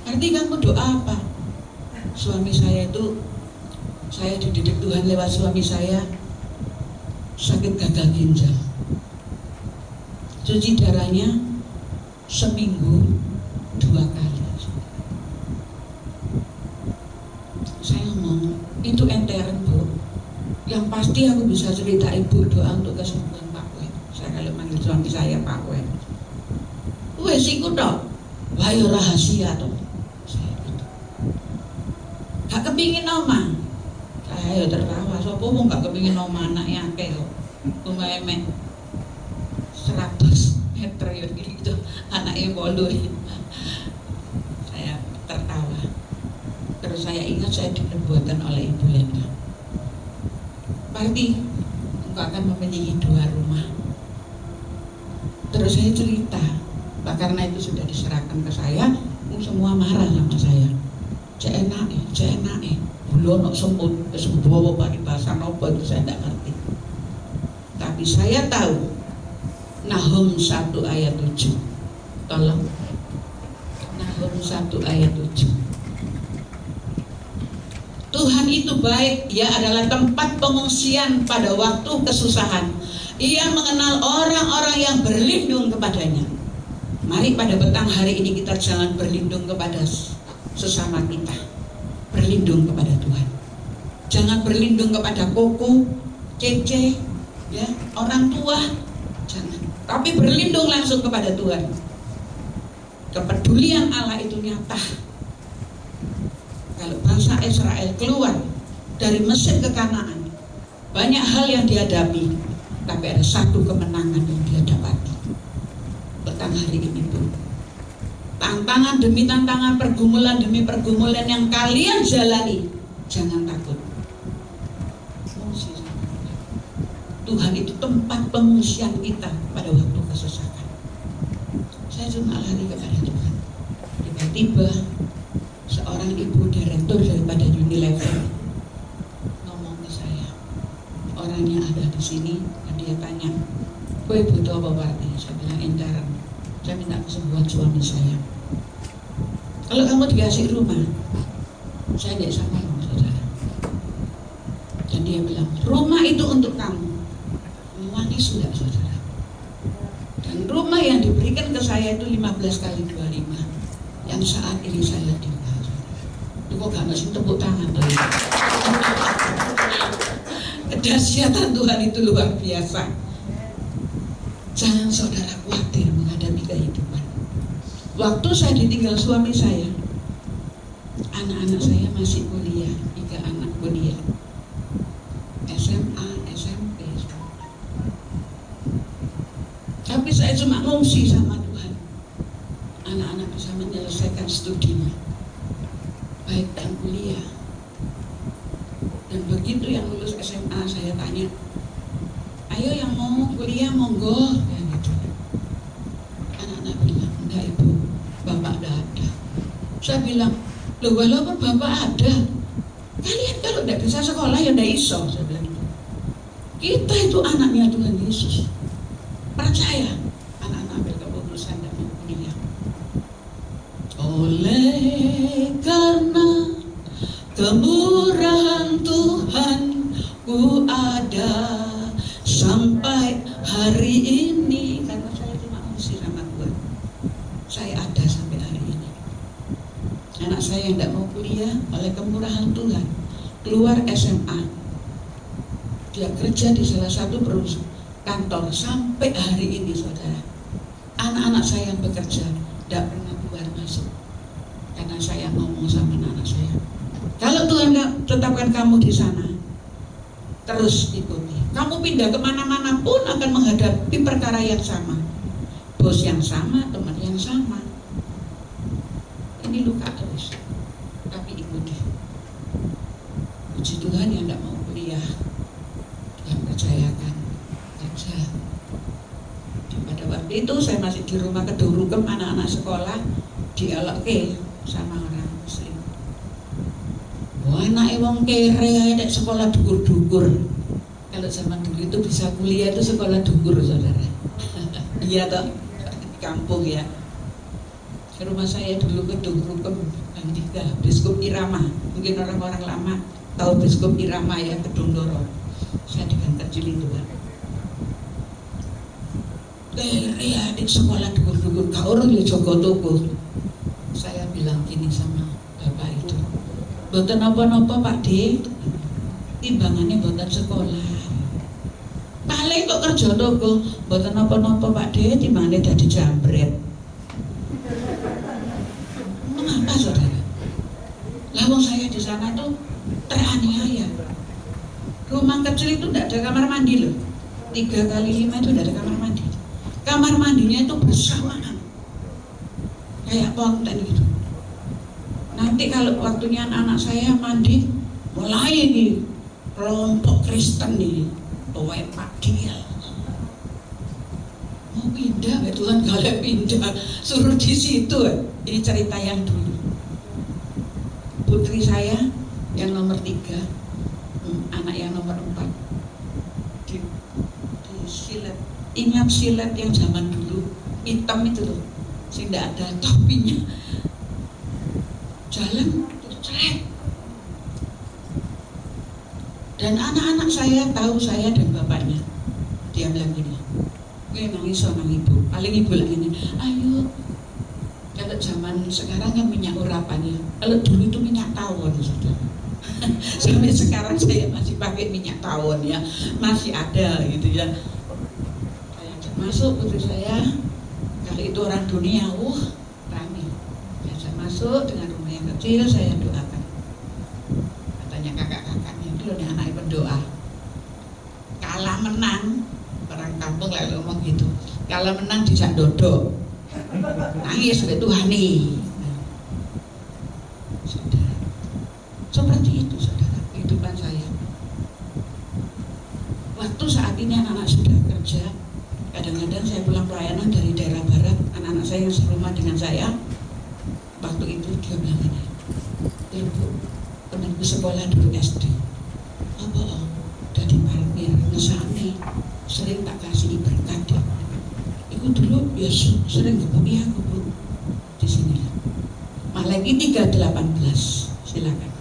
Arti kamu doa apa? Suami saya itu, saya dididik Tuhan lewat suami saya, sakit gagal ginjal. Cuci darahnya seminggu 2 kali. Saya ngomong, itu enteran Bu. Yang pasti aku bisa cerita Ibu doa untuk kesembuhan Pak Wen. Saya kalau manggil suami saya Pak Wen. Wes iku tok. Wah yo rahasia toh. Saya gitu. Gak kepingin omah. Saya yo tertawa, sapa wong gak kepingin omah anaknya akeh kok. Omah emek 100 meter yo gitu. Anaknya 8. Saya tertawa. Terus saya ingat saya diperbuatan oleh Ibu Lenda. Pasti engkau akan memiliki 2 rumah. Terus saya cerita. Karena itu sudah diserahkan ke saya, semua marah sama saya. Cek enak, belum nak semut, sembawa paribasan apa itu saya tidak ngerti. Tapi saya tahu Nahum 1 ayat 7. Tolong, Nahum 1 ayat 7. Tuhan itu baik, Ia adalah tempat pengungsian pada waktu kesusahan. Ia mengenal orang-orang yang berlindung kepadanya. Mari pada petang hari ini kita jangan berlindung kepada sesama kita, berlindung kepada Tuhan. Jangan berlindung kepada koko, cece, ya, orang tua, jangan. Tapi berlindung langsung kepada Tuhan. Kepedulian Allah itu nyata. Kalau bangsa Israel keluar dari Mesir ke Kanaan, banyak hal yang dihadapi, tapi ada satu kemenangan yang dia dapati. Petang hari ini pun tantangan demi tantangan, pergumulan demi pergumulan yang kalian jalani, jangan takut. Tuhan itu tempat pengungsian kita pada waktu kesesakan. Saya cuma lari kepada Tuhan. Tiba-tiba seorang ibu direktur daripada Unilever ngomong ke saya, orangnya ada di sini, dan dia tanya, "Kowe butuh apa Pak?" Saya bilang, "Entaran. Saya minta kesembuhan suami saya." Kalau kamu dikasih rumah, saya tidak sama kamu, saudara. Dan dia bilang, rumah itu untuk kamu. Wangi sudah, saudara. Dan rumah yang diberikan ke saya itu 15 kali 25, yang saat ini saya tinggal. Itu kok gak ngasih tepuk tangan tuh. Kedahsyatan Tuhan itu luar biasa. Jangan saudara khawatir menghadapi kehidupan. Waktu saya ditinggal suami saya, anak-anak saya masih kuliah, 3 anak kuliah, SMA, SMP. Tapi saya cuma ngungsi sama Tuhan. Anak-anak bisa menyelesaikan studinya, baik dan kuliah. Dan begitu yang lulus SMA saya tanya, ayo yang mau kuliah monggo, ya gitu. Anak-anak bilang, enggak ibu, bapak enggak ada. Saya bilang, loh walaupun bapak ada, kalian kalau enggak bisa sekolah ya enggak iso. Saya bilang, kita itu anaknya Tuhan Yesus. Percaya, anak-anak ambil keputusan dan mau kuliah. Oleh karena kemurahan Tuhan ku ada sampai hari ini, karena saya cuma ngusir sama Tuhan, saya ada sampai hari ini. Anak saya yang tidak mau kuliah, oleh kemurahan Tuhan keluar SMA, dia kerja di salah satu perusahaan kantor sampai hari ini, saudara. Anak-anak saya yang bekerja tidak pernah keluar masuk, karena saya ngomong sama anak saya, kalau Tuhan tetapkan kamu di sana, terus ikuti. Kamu pindah kemana-mana pun akan menghadapi perkara yang sama, bos yang sama, teman yang sama. Ini luka terus, tapi ikuti. Puji Tuhan yang tidak mau kuliah, Tuhan percayakan kerja. Pada waktu itu saya masih di rumah Kedurukem, anak-anak sekolah dialog sama orang Muslim. Wah, anak wong kere nek sekolah dukur-dukur. Kalau zaman dulu itu bisa kuliah itu sekolah dukur, saudara. Iya toh, di kampung ya. Ke rumah saya dulu ke Kedurukem, Tiga, Biskup Irama. Mungkin orang-orang lama tahu Biskup Irama ya, Kedondoro. Saya digantar jeli Tuhan. Kere adik sekolah dukur-dukur, kau orang ya Joko Toko. Saya bilang gini sama bapak itu, boten apa-apa Pak D, timbangannya boten sekolah. Paling kok kerja toko, boten apa-apa Pak D, timbangannya dadi jambret. Mengapa saudara? Lawang saya di sana tuh teraniaya. Rumah kecil itu tidak ada kamar mandi loh. 3x5 itu tidak ada kamar mandi. Kamar mandinya itu bersamaan, kayak konten gitu. Nanti kalau waktunya anak saya mandi, mulai nih kelompok Kristen nih, tuwek Pak Diel mau pindah, Tuhan kalau pindah suruh di situ. Ini cerita yang dulu. Putri saya yang nomor 3, anak yang nomor 4 di silet. Ingat silet yang zaman dulu hitam itu loh, sih tidak ada topinya, jalan cek. Dan anak-anak saya tahu saya dan bapaknya. Dia bilang gini, gue nangis sama ibu, paling ibu lagi ini, ayo. Kalau zaman sekarang kan minyak urapannya, kalau dulu itu minyak tawon, saudara. Sampai sekarang saya masih pakai minyak tawon ya, masih ada gitu ya. Masuk putri saya, kali itu orang dunia, rame. Saya masuk dengan rumah yang kecil, saya doakan. Katanya kakak-kakaknya itu loh, anak pendoa. Kalah menang, orang kampung lalu ngomong gitu. Kalah menang dijak dodok, nangis oleh Tuhan nih. Saudara, seperti itu saudara kehidupan saya. Waktu saat ini anak-anak sudah kerja. Kadang-kadang saya pulang pelayanan dari daerah barat, anak-anak saya yang serumah dengan saya, waktu itu dia bilang ini, ibu, pernah ke sekolah dulu SD, apa dari parkir ngesani, sering tak kasih berkat deh. Itu dulu ya sering kepunya aku bu, di sini. Malaki 3:18, silakan.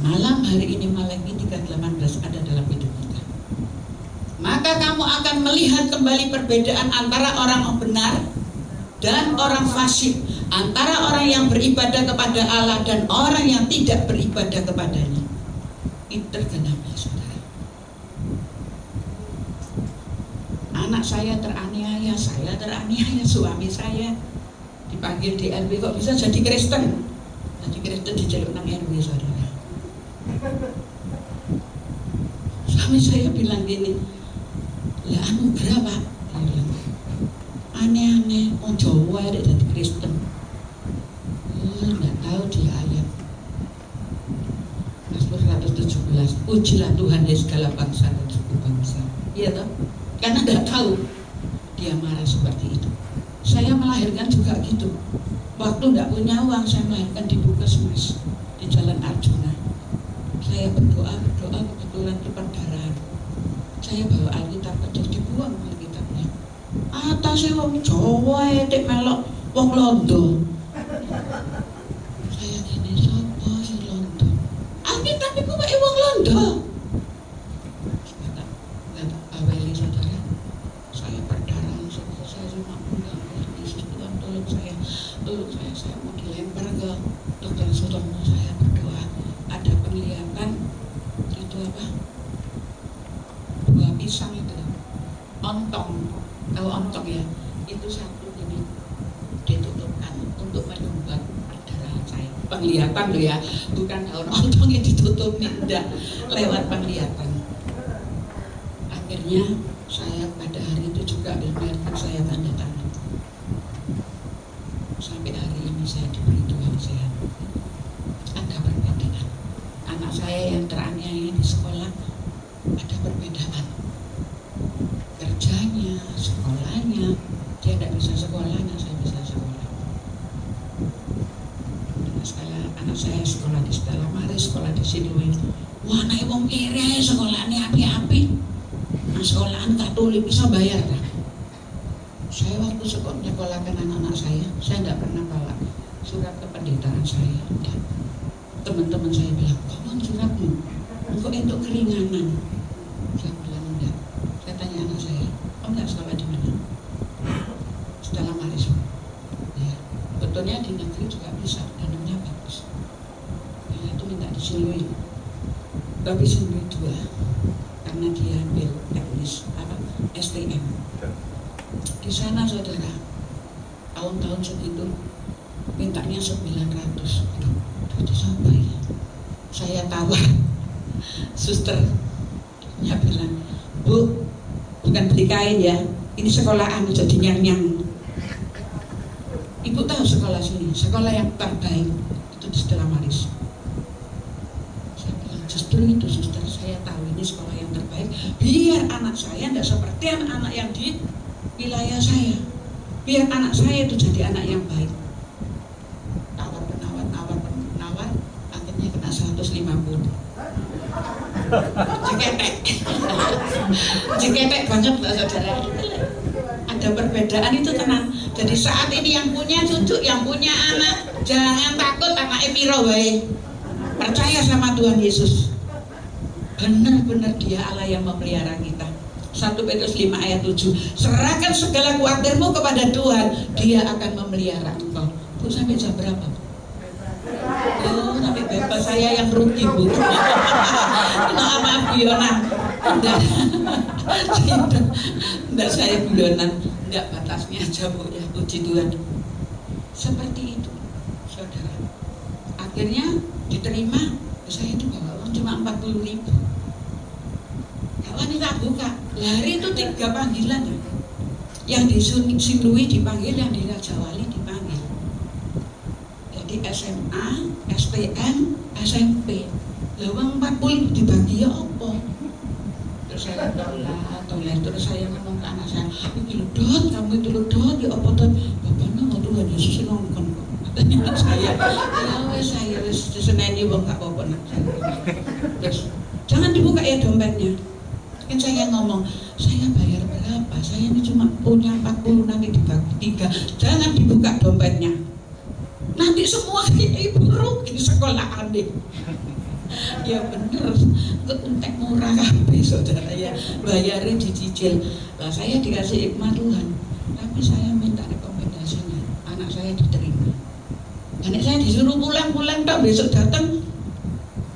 Malam hari ini Malaki 3:18 ada dalam hidup kita. Maka kamu akan melihat kembali perbedaan antara orang benar dan orang fasik, antara orang yang beribadah kepada Allah dan orang yang tidak beribadah kepadanya. Itu tergenap, saudara. Anak saya teraniaya, suami saya dipanggil DLB, kok bisa jadi Kristen? Jadi Kristen dijaluk nang RW, saudara. Suami saya bilang gini, lah anugerah Pak, aneh-aneh, orang Jawa ada jadi Kristen. Nggak tahu dia ayat. Mas Pur 17, pujilah Tuhan dari segala bangsa dan suku bangsa. Iya toh? Karena nggak tahu dia marah seperti itu. Saya melahirkan juga gitu. Waktu nggak punya uang, saya melahirkan di Puskesmas di Jalan Arjuna. Saya berdoa kebetulan itu perdarahan. Saya bawa Alkitab kecil, dibuang Alkitabnya. Atasnya wong Jawa etik melok wong Londo. Saya gini, sapa si Londo? Alkitab iku wae wong Londo. Nggak aweli saudara. Saya perdarahan, saya cuma bilang, Yesus Tuhan tolong saya mau dilempar ke dokter Sutomo. Saya berdoa, ada penglihatan itu apa? Buah pisang itu, ontong, tahu ontong ya? Itu satu ini ditutupkan untuk menyumbat perdarahan saya. Penglihatan loh ya, bukan daun ontongnya ditutupin, enggak, lewat penglihatan. Akhirnya saya pada hari itu juga biarkan saya tanda tangan. Sampai hari ini saya diberi Tuhan sehat. Ada perbedaan. Anak saya yang teraniaya di sekolah ada perbedaan. Kerjanya, sekolahnya, dia tidak bisa sekolahnya, saya bisa sekolah. Anak saya sekolah di Stella Maris, sekolah di Siluit. Wah, naik wong kere sekolahnya api-api. Nah, sekolahan Katolik bisa bayar kan? Saya waktu sekolahkan anak-anak saya tidak pernah bawa surat kependetaan saya. Teman-teman saya bilang, kapan suratmu? Engkau untuk keringanan. Saya bilang enggak. Saya tanya anak saya, kamu enggak sekolah di mana? Stella Maris. Ya, betulnya di negeri juga bisa, dananya bagus. Ya, itu minta disiluin. Tapi Siluit 2 karena dia ambil teknis apa STM. Di sana saudara, tahun-tahun segitu mintanya 900. Itu sampai saya tawar. Susternya bilang, Bu, bukan beli kain ya, ini sekolahan jadi nyang-nyang. Ibu tahu sekolah sini, sekolah yang terbaik itu di Stella Maris. Saya bilang, justru itu suster, saya tahu ini sekolah yang terbaik, biar anak saya tidak seperti anak-anak yang di wilayah saya, biar anak saya itu jadi anak yang baik. Tawar penawar, akhirnya kena 150. Jeketek banget loh saudara. Ada perbedaan itu tenang. Jadi saat ini yang punya cucu, yang punya anak, jangan takut anaknya piro wae. Percaya sama Tuhan Yesus. Benar-benar dia Allah yang memelihara kita. 1 Petrus 5 ayat 7. Serahkan segala kuatirmu kepada Tuhan, dia akan memelihara engkau. Bu, sampai jam berapa? Oh, sampai bapak saya yang rugi, Bu. Maaf, guyonan. Enggak, saya guyonan. Enggak, batasnya aja, Bu, ya, puji Tuhan. Seperti itu, saudara. Akhirnya diterima. Saya itu bawa uang cuma 40.000. Wanita buka, hari itu 3 panggilan ya. Yang di Siluit dipanggil, yang di Raja Wali dipanggil. Jadi SMA, STM, SMP. Lawang 40 dibagi ya apa? Terus saya tolak, terus saya ngomong ke anak saya, itu Dot, kamu itu Dot, ya apa Dot? Bapaknya mau Tuhan Yesus ngomong kok. Katanya saya, ya saya diseneni wong gak apa-apa. Terus jangan dibuka ya dompetnya. Kan saya ngomong, saya bayar berapa? Saya ini cuma punya 40, nanti dibagi 3. Jangan dibuka dompetnya. Nanti semua ibu rugi sekolahan deh. Ya bener, keuntek murah kabeh saudara ya. Bayarin dicicil. Lah saya dikasih hikmah Tuhan. Tapi saya minta rekomendasinya, anak saya diterima. Anak saya disuruh pulang-pulang tak besok datang.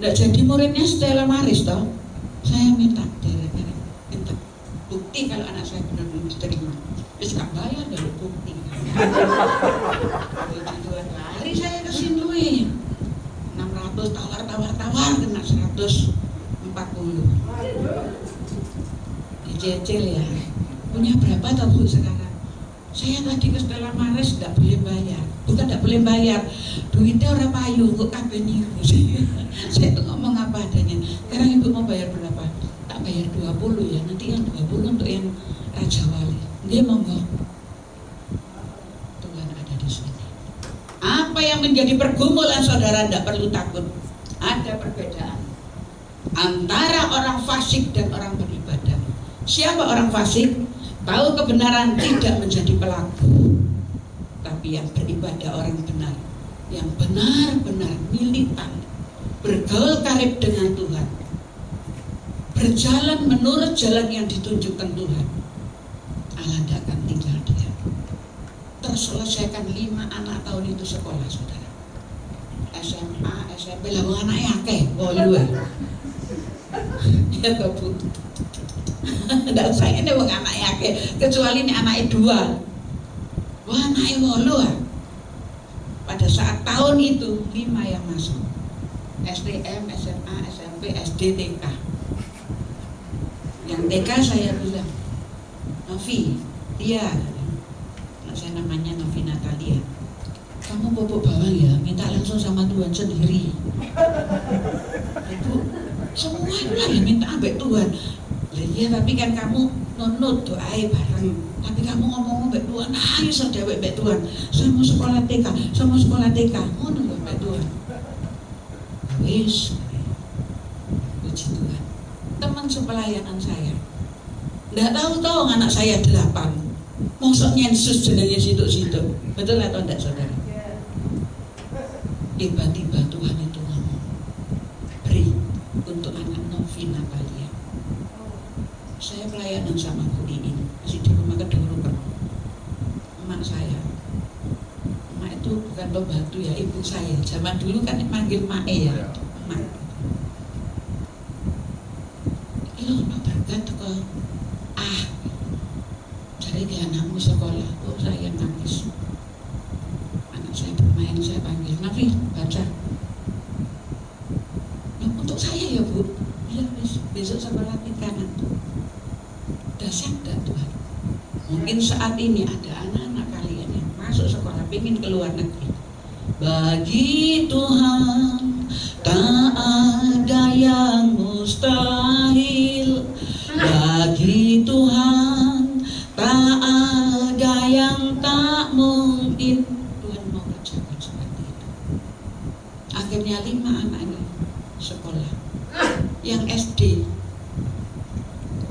Nggak jadi muridnya Stella Maris toh. Saya minta bukti kalau anak saya benar-benar diterima. Terus gak bayar dari bukti. Lari saya ke Siluit 600 tawar kena 140. Dicecil ya. Punya berapa toh Bu sekarang? Saya tadi ke Stella Maris tidak boleh bayar. Bukan tidak boleh bayar, duitnya orang payu kok kabeh niru. Saya tuh ngomong apa adanya. Ibu mau bayar berapa? Tak bayar 20 ya, nanti yang 20 untuk yang Raja Wali. Dia monggo. Tuhan ada di sini. Apa yang menjadi pergumulan saudara, tidak perlu takut. Ada perbedaan antara orang fasik dan orang beribadah. Siapa orang fasik? Tahu kebenaran, tidak menjadi pelaku. Tapi yang beribadah orang benar, yang benar-benar militan, bergaul karib dengan Tuhan, berjalan menurut jalan yang ditunjukkan Tuhan, Allah tidak akan tinggal dia. Terselesaikan 5 anak tahun itu sekolah, saudara. SMA, SMP, lah anaknya akeh, bolu ya toh Bu. Tidak usah ini wong anaknya akeh, kecuali ini anaknya 2. Wah, anaknya bolu. Pada saat tahun itu 5 yang masuk. STM, SMA, SMP, SD, TK. Yang TK saya bilang, Novi, dia, saya namanya Novi Natalia, kamu bobok bawang ya, minta langsung sama Tuhan sendiri. Ibu, semua lah ya minta ambek Tuhan. Iya, tapi kan kamu nunut doai bareng. Tapi kamu ngomong ambek Tuhan, ayo sedewek ambek Tuhan. Saya mau sekolah TK, saya mau sekolah TK. Ngono lho ambek Tuhan. Wis, puji Tuhan. Teman sepelayanan saya, nggak tahu anak saya 8. Mosok nyensus jenenge situ-situ. Betul atau enggak, saudara? Tiba-tiba Tuhan itu ngomong, beri untuk anak Novi Natalia. Saya pelayanan sama Bu Iin, masih di rumah Kedung. Emak saya, emak itu bukan pembantu ya, ibu saya. Zaman dulu kan manggil Mae ya, emak. Lo no berkat ke jadi ke anakmu sekolah. Oh, saya nangis. Anak saya bermain, saya panggil, Nafi, baca. Nah, untuk saya ya Bu, ya besok sekolah TK. Dahsyat dah Tuhan. Mungkin saat ini ada anak-anak kalian yang masuk sekolah, pengen ke luar negeri. Bagi Tuhan tak ada yang mustahil. Bagi Tuhan tak ada yang tak mungkin. Tuhan mau kerjakan seperti itu. Akhirnya 5 anak ini sekolah. Yang SD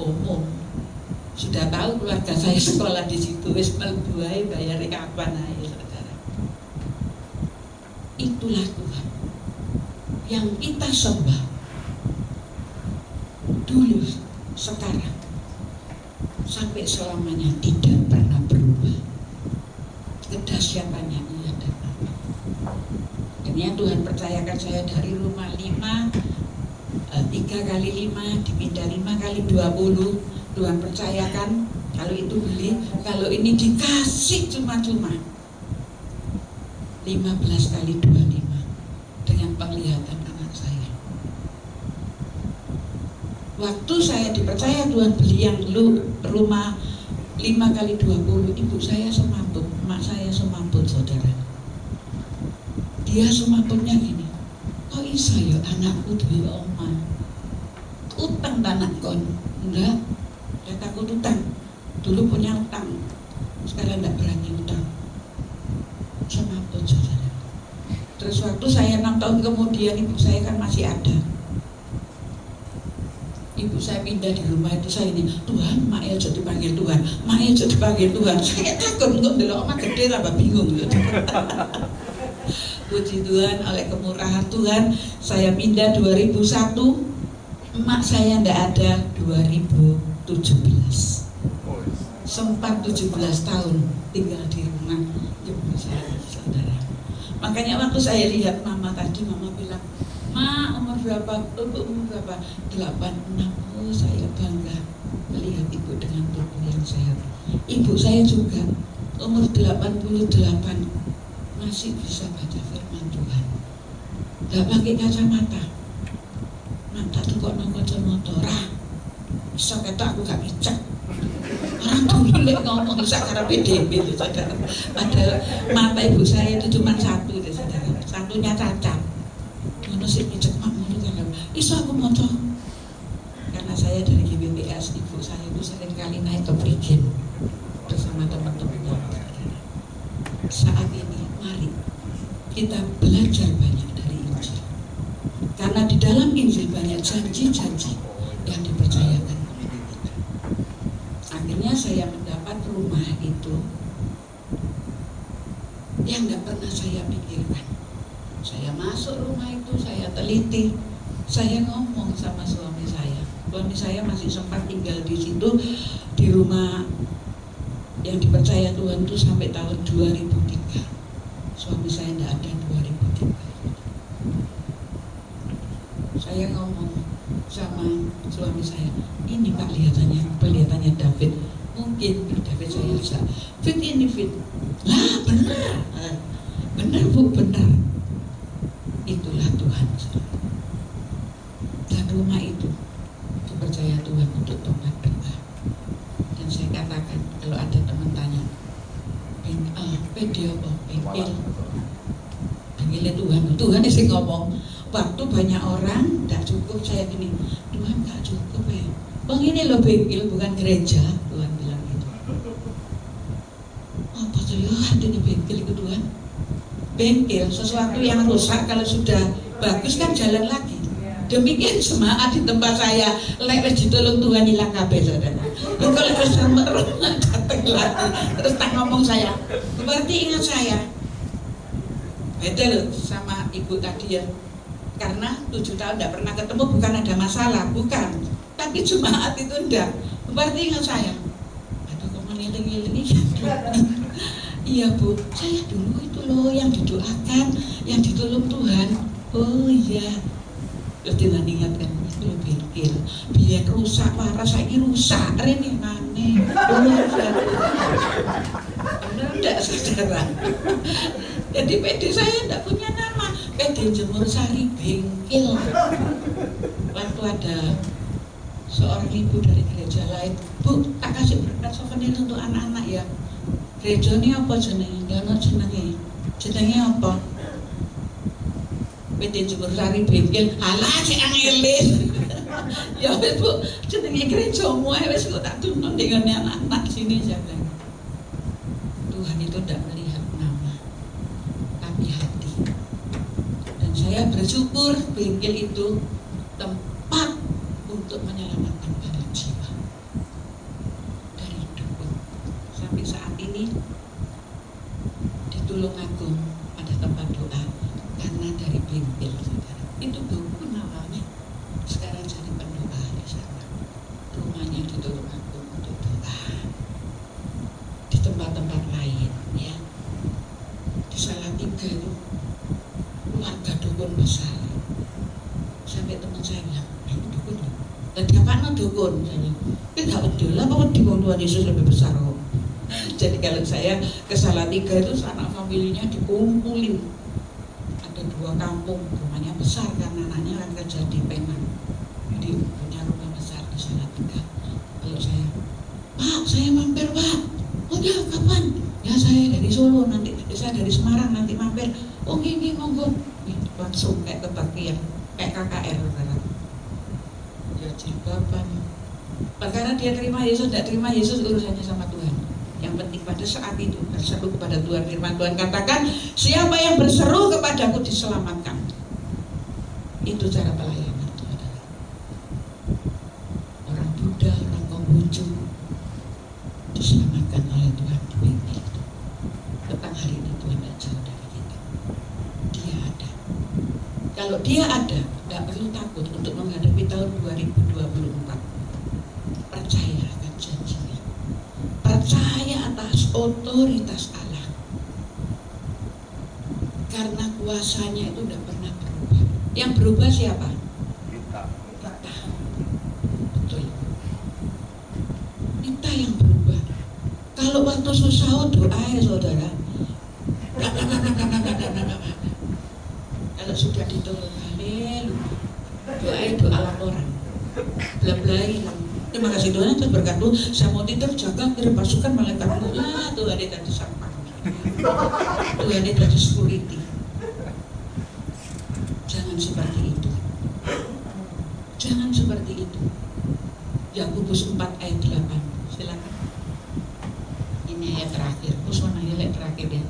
umum sudah tahu keluarga saya sekolah di situ. Wis mlebu ae bayare kapan ae, saudara. Itulah Tuhan yang kita sembah dulu, sekarang, sampai selamanya tidak pernah berubah. Kedahsyatannya Ia dan Allah. Akhirnya Tuhan percayakan saya dari rumah 3 kali 5 dipindah 5 kali 20. Tuhan percayakan kalau itu beli, kalau ini dikasih cuma-cuma 15 kali 25 dengan penglihatan anak saya. Waktu saya dipercaya Tuhan beli yang rumah 5 kali 20, ibu saya semaput, emak saya semaput, saudara. Dia semaputnya gini, kok iso ya anakku duwe omah, utang tanah kon, enggak, ya takut utang, dulu punya utang, sekarang enggak berani utang, semaput, saudara. Terus waktu saya 6 tahun kemudian, ibu saya kan masih ada. Ibu saya pindah di rumah itu, saya ini, Tuhan, mak aja dipanggil Tuhan, mak aja dipanggil Tuhan. Saya takut kok delok omah gede tambah bingung gitu. Puji Tuhan, oleh kemurahan Tuhan saya pindah 2001, emak saya ndak ada 2017. Sempat 17 tahun tinggal di rumah ibu saya, saudara. Makanya waktu saya lihat mama tadi, mama bilang, Ma, umur berapa? Umur berapa? 86. Oh, saya bangga melihat ibu dengan tubuh yang sehat. Ibu saya juga umur 88 masih bisa baca firman Tuhan. Gak pakai kacamata. Mata tuh kok nang kacamata ora. Bisa kata aku gak bijak. Orang dulu lek ngomong bisa karena PDB itu, saudara. Padahal mata ibu saya itu cuma satu, saudara. Satunya cacat. Ngono sik bijak mak ngono kan. Iso aku maca. dalam Injil banyak janji-janji yang dipercayakan. Akhirnya saya mendapat rumah itu yang nggak pernah saya pikirkan. Saya masuk rumah itu, saya teliti, saya ngomong sama suami saya. Suami saya masih sempat tinggal di situ, di rumah yang dipercaya Tuhan itu sampai tahun 2003. Suami saya tidak ada 2003. Saya ngomong sama suami saya, ini Pak kelihatannya David. Mungkin David saya rasa fit ini fit. Lah benar, benar Bu, benar. Itulah Tuhan. Dan rumah itu dipercaya Tuhan untuk tempat doa. Dan saya katakan, kalau ada teman tanya, PD apa? Bengkel Tuhan sih ngomong. Waktu banyak orang tidak cukup, saya gini, Tuhan nggak cukup ya. Bang ini loh bengkel, bukan gereja. Tuhan bilang gitu. Apa tuh ya ini bengkel itu Tuhan? Bengkel sesuatu yang rusak kalau sudah bagus kan jalan lagi. Demikian semangat di tempat saya, lek wis ditolong Tuhan hilang kabeh saudara. Kalau wis merem datang lagi, terus tak ngomong saya. Berarti ingat saya. Beda loh sama ibu tadi ya. Karena 7 tahun tidak pernah ketemu bukan ada masalah, bukan. Tapi jemaat itu enggak. Berarti ingat saya. Aduh kok mengiling-iling. Iya Bu, saya dulu itu loh yang didoakan, yang ditolong Tuhan. Oh iya. Terus dia ingatkan, itu loh bengkel. Biar rusak, parah saya ini rusak. Ini aneh. Benar enggak saudara? Jadi PD saya enggak punya nama. PD Jemur Sari Bengkel. Waktu ada seorang ibu dari gereja lain, Bu, tak kasih berkat souvenir untuk anak-anak ya. Gereja ini apa jenenge? Dono jenenge apa? PD Jemur Sari Bengkel. Alah sik angelis. Ya wis Bu, jenenge gerejamu ae wis kok tak tuntun dengan anak-anak sini saya bilang. Tuhan itu tidak melihat nama, tapi hati. Dan saya bersyukur bengkel itu tempat untuk menyelamatkan banyak jiwa dari dukun. Sampai saat ini di Tulungagung ada tempat doa karena dari bengkel saudara. Itu dukun awalnya, sekarang jadi pendoa di sana. Rumahnya di Tulungagung untuk doa. Di tempat-tempat lain ya, di Salatiga itu keluarga dukun besar. Sampai teman saya bilang, itu dukun loh. Dan dia mana dukun? Tapi gak betul lah, apa di Tuhan Yesus lebih besar kok. Jadi kalau saya ke Salatiga itu anak familinya dikumpulin. Ada 2 kampung, rumahnya besar karena anaknya kan kerja di Penang. Jadi punya rumah besar di Salatiga. Kalau Pak, saya mampir Pak. Oh ya kapan? Ya saya dari Solo nanti, saya dari Semarang nanti mampir. Oh gini monggo. Langsung kayak kebaktian, kayak KKR kan. Ya jilbaban. Karena dia terima Yesus, tidak terima Yesus urusannya sama Tuhan. Yang penting pada saat itu berseru kepada Tuhan. Firman Tuhan katakan, siapa yang berseru kepadaku diselamatkan. Itu cara pelayanan Tuhan. Orang Buddha, orang Konghucu diselamatkan oleh Tuhan di bengkel itu. Tentang hari ini Tuhan tidak jauh dari kita. Dia ada. Kalau dia ada, tidak perlu takut untuk menghadapi tahun 2024. Percaya akan janjinya. Percaya atas otoritas Allah. Karena kuasanya itu tidak pernah berubah. Yang berubah siapa? Kita. Betul. Kita yang berubah. Kalau waktu susah doa ya saudara. Kalau sudah ditolong, haleluya. Doa laporan. Bla-blai. Terima kasih Tuhan atas berkat-Mu. Saya mau tidur jaga kirim pasukan malaikat-Mu. Lah Tuhan itu tadi sampah. Tuhan itu tadi security. Jangan seperti itu. Jangan seperti itu. Yakobus 4 ayat 8. Silakan. Ini ayat terakhir. Ayat terakhir ya.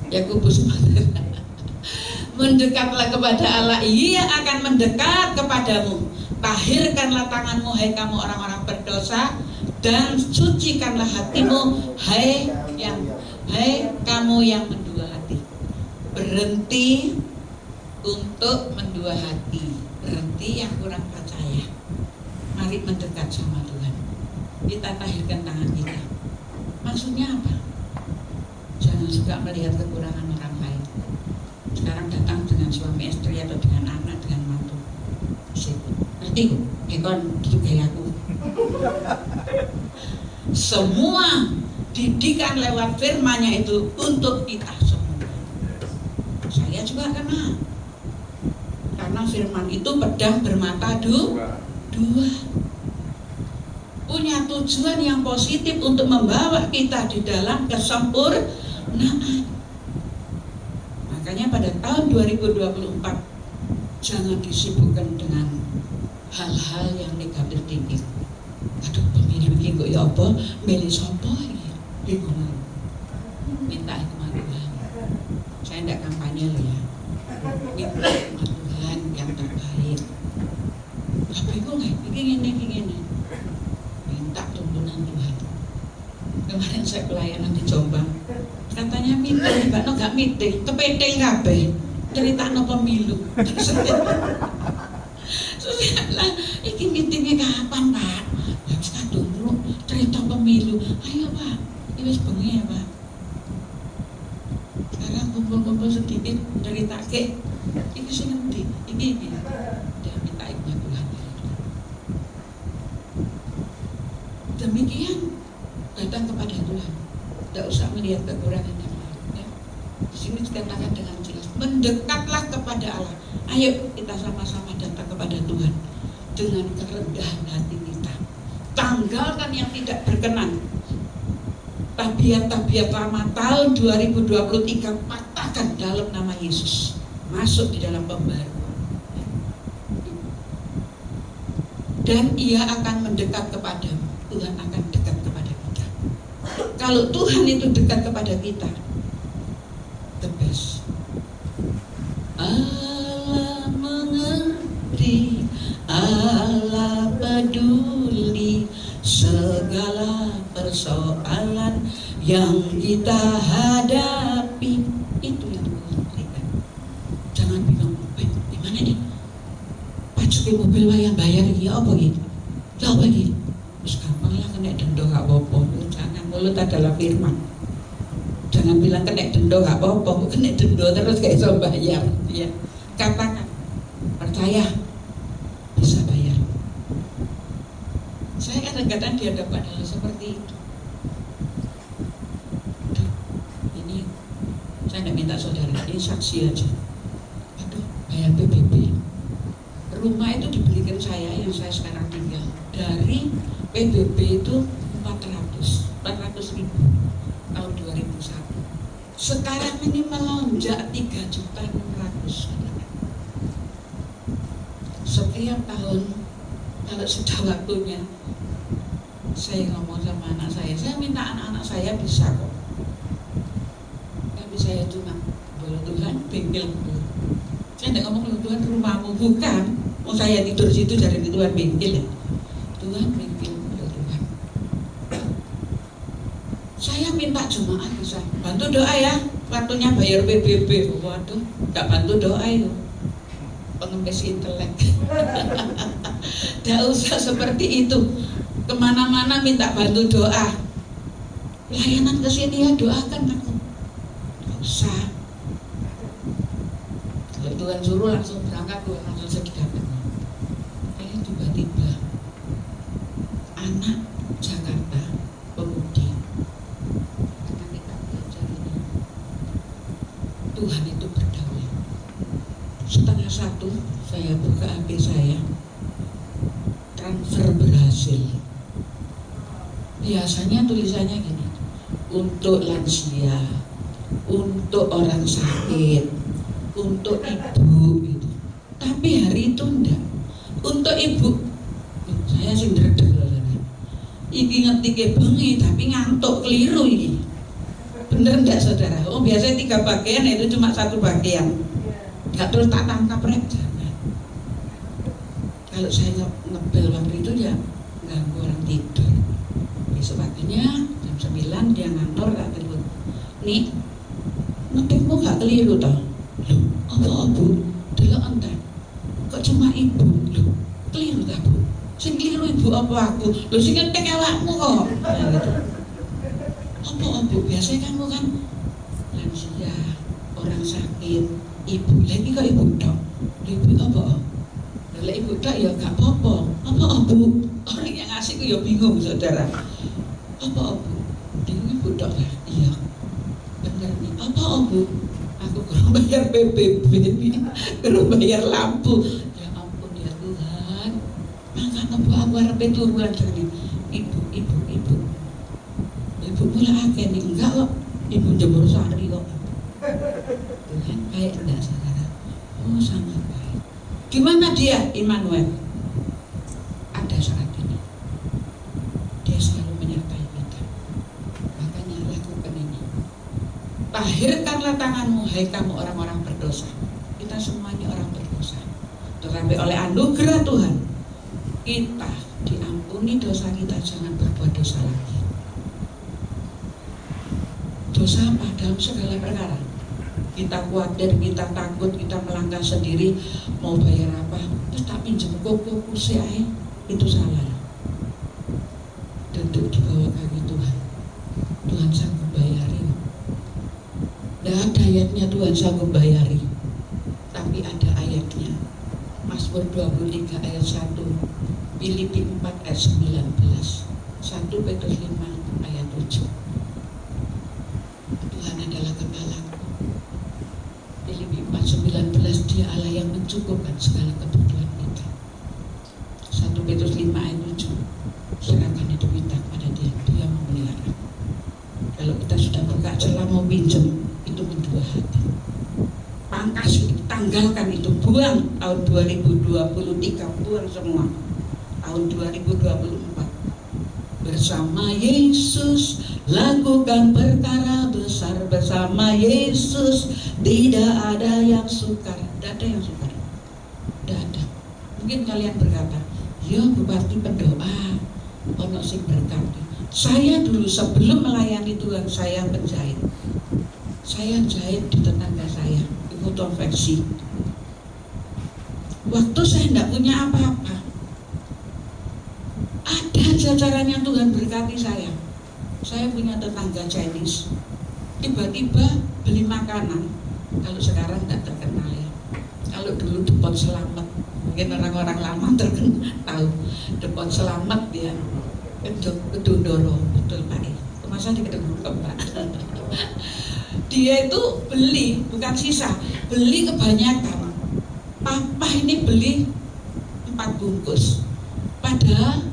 Yakobus 4. Mendekatlah kepada Allah, Ia akan mendekat kepadamu. Tahirkanlah tanganmu, hai kamu orang-orang berdosa, dan sucikanlah hatimu, hai kamu yang mendua hati. Berhenti untuk mendua hati, berhenti yang kurang percaya. Mari mendekat sama Tuhan. Kita tahirkan tangan kita. Maksudnya apa? Jangan suka melihat kekurangan orang lain. Sekarang datang dengan suami istri atau dengan anak, dengan mantu. Ngerti? Ekon juga aku. Semua didikan lewat firman-Nya itu untuk kita semua. Saya juga kena. Karena firman itu pedang bermata dua. Punya tujuan yang positif untuk membawa kita di dalam kesempurnaan. Makanya pada tahun 2024 jangan disibukkan dengan hal-hal yang negatif tinggi. Aduh, pemilu ini kok ya apa? Milih sopo ini? Bingung. Minta hikmat Tuhan. Saya tidak kampanye loh ya. Minta hikmat Tuhan yang terbaik. Tapi kok nggak? Ini. Minta tuntunan Tuhan. Kemarin saya pelayanan di Jombang. Katanya meeting, nggak meeting, kepeting kabeh. Ceritano pemilu. Susahlah, iki meetingnya kapan Pak? Harus kadung dulu cerita pemilu. Ayo Pak, ini wis bengi ya Pak. Sekarang kumpul-kumpul sedikit cerita ke. Iki sing ngendi? Iki. Dia minta hikmat Tuhan. Demikian datang kepada Tuhan. Tidak usah melihat kekurangan yang lain. Ya. Di sini dikatakan dengan jelas, mendekatlah kepada Allah. Ayo kita sama-sama datang kepada Tuhan dengan kerendahan hati kita. Tanggalkan yang tidak berkenan. Tabiat-tabiat lama tahun 2023 patahkan dalam nama Yesus. Masuk di dalam pembaruan. Dan Ia akan mendekat kepadamu. Tuhan akan dekat kepada kita. Kalau Tuhan itu dekat kepada kita, the best. Allah mengerti, Allah peduli segala persoalan yang kita hadapi. Itu yang Tuhan berikan. Jangan bilang, gimana nih? Pajuki mobil yang bayar ini apa gitu? Ya apa gitu? Terus gampang lah kena denda gak apa-apa. Jangan, mulut adalah firman. Jangan bilang kena denda gak apa-apa. Kena denda terus gak bisa bayar ya. Katakan, percaya bisa bayar. Saya kadang-kadang dihadapkan hal seperti itu. Ini saya tidak minta saudara, ini saksi aja. Aduh, bayar PBB. Rumah itu dibelikan saya yang saya sekarang tinggal. Dari PBB itu 400 ribu tahun 2001. Sekarang ini melonjak 3.600.000. Setiap tahun kalau sudah waktunya saya ngomong sama anak saya minta anak-anak saya bisa kok. Tapi saya cuma boleh Tuhan bengkel dulu. Saya tidak ngomong kalau Tuhan rumahmu, bukan. Mau saya tidur situ dari Tuhan bengkel ya. Tuhan bengkel Tuhan. Saya minta jemaat bisa bantu doa ya. Waktunya bayar PBB. Waduh, nggak bantu doa itu. Pengemis intelek. Tidak usah seperti itu. Kemana-mana minta bantu doa. Pelayanan kesini ya doakan aku. Tidak usah. Kalau Tuhan suruh langsung berangkat, Tuhan langsung sedekah. Tiba-tiba anak Jakarta pemudi, karena kita belajar ini, Tuhan itu berdaulat. 12:30 saya buka HP saya, transfer berhasil. Biasanya tulisannya gini, untuk lansia, untuk orang sakit, untuk ibu gitu. Tapi hari itu enggak. Untuk ibu, saya sing dredeg lho. Iki ngetike bengi tapi ngantuk keliru iki. Bener enggak saudara? Oh biasanya 3 bagian itu cuma 1 bagian. Nggak terus tak tangkap rek, jangan. Kalau saya ngebel waktu itu ya ganggu orang tidur. Besok paginya jam 9 dia ngantor, tak telepon, nih ngetikmu gak keliru toh? Loh, apa bu? Delok entah. Kok cuma ibu? Loh, keliru gak bu? Sing keliru ibu apa aku? Loh sing ngetik awakmu kok. Nah, gitu. Apa bu? Biasanya kamu kan lansia, orang sakit, ibu lagi kok ibu dok. Ibu apa? Lah ibu dok ya gak apa-apa. Apa bu? Orang yang ngasih ya bingung saudara. Apa bu? Bingung ibu dok lah. Iya. Bener nih. Apa bu? Aku kurang bayar PBB nih, kurang bayar lampu. Ya ampun ya Tuhan. Makanya bu aku harap turunan dari ibu. Ibu mulai akeh nih, enggak kok. Ibu jemur sari kok. Tuhan baik enggak saudara? Oh sangat baik. Gimana dia Immanuel? Ada saat ini. Dia selalu menyertai kita. Makanya lakukan ini. Tahirkanlah tanganmu, hai kamu orang-orang berdosa. Kita semuanya orang berdosa. Tetapi oleh anugerah Tuhan, kita diampuni dosa kita, jangan berbuat dosa lagi. Dosa apa? Dalam segala perkara. Kita khawatir, kita takut, kita melangkah sendiri, mau bayar apa, terus tak pinjam koko kusiai, itu salah. Duduk di bawah kaki Tuhan. Tuhan sanggup bayari. Tidak ada ayatnya Tuhan sanggup bayari, tapi ada ayatnya. Mazmur 23 ayat 1, Filipi 4 ayat 19, 1 Petrus 5 ayat 7. Tuhan adalah kepalaku. Filipi 4:19, Dia Allah yang mencukupkan segala kebutuhan kita. 1 Petrus 5 ayat 7, serahkan hidup kita pada Dia, Dia memelihara. Kalau kita sudah buka celah mau pinjam, itu berdua hati. Pangkas itu, tanggalkan itu, buang. Tahun 2023 buang semua. Tahun 2024 bersama Yesus lakukan perkara besar, bersama Yesus tidak ada yang sukar. Tidak ada yang sukar, tidak ada. Mungkin kalian berkata, ya bupati pendoa, ono sing berkati. Saya dulu sebelum melayani Tuhan, saya penjahit. Saya jahit di tetangga saya, ikut konveksi. Waktu saya tidak punya apa-apa, ada jajarannya Tuhan berkati saya. Saya punya tetangga Chinese, tiba-tiba beli makanan. Kalau sekarang tidak terkenal ya. Kalau dulu Depot Selamat, mungkin orang-orang lama terkenal tahu Depot Selamat ya. Kedondoro, betul Pak. Masa di Kedondoro Pak. Dia itu beli, bukan sisa, beli kebanyakan. Papa ini beli 4 bungkus. Padahal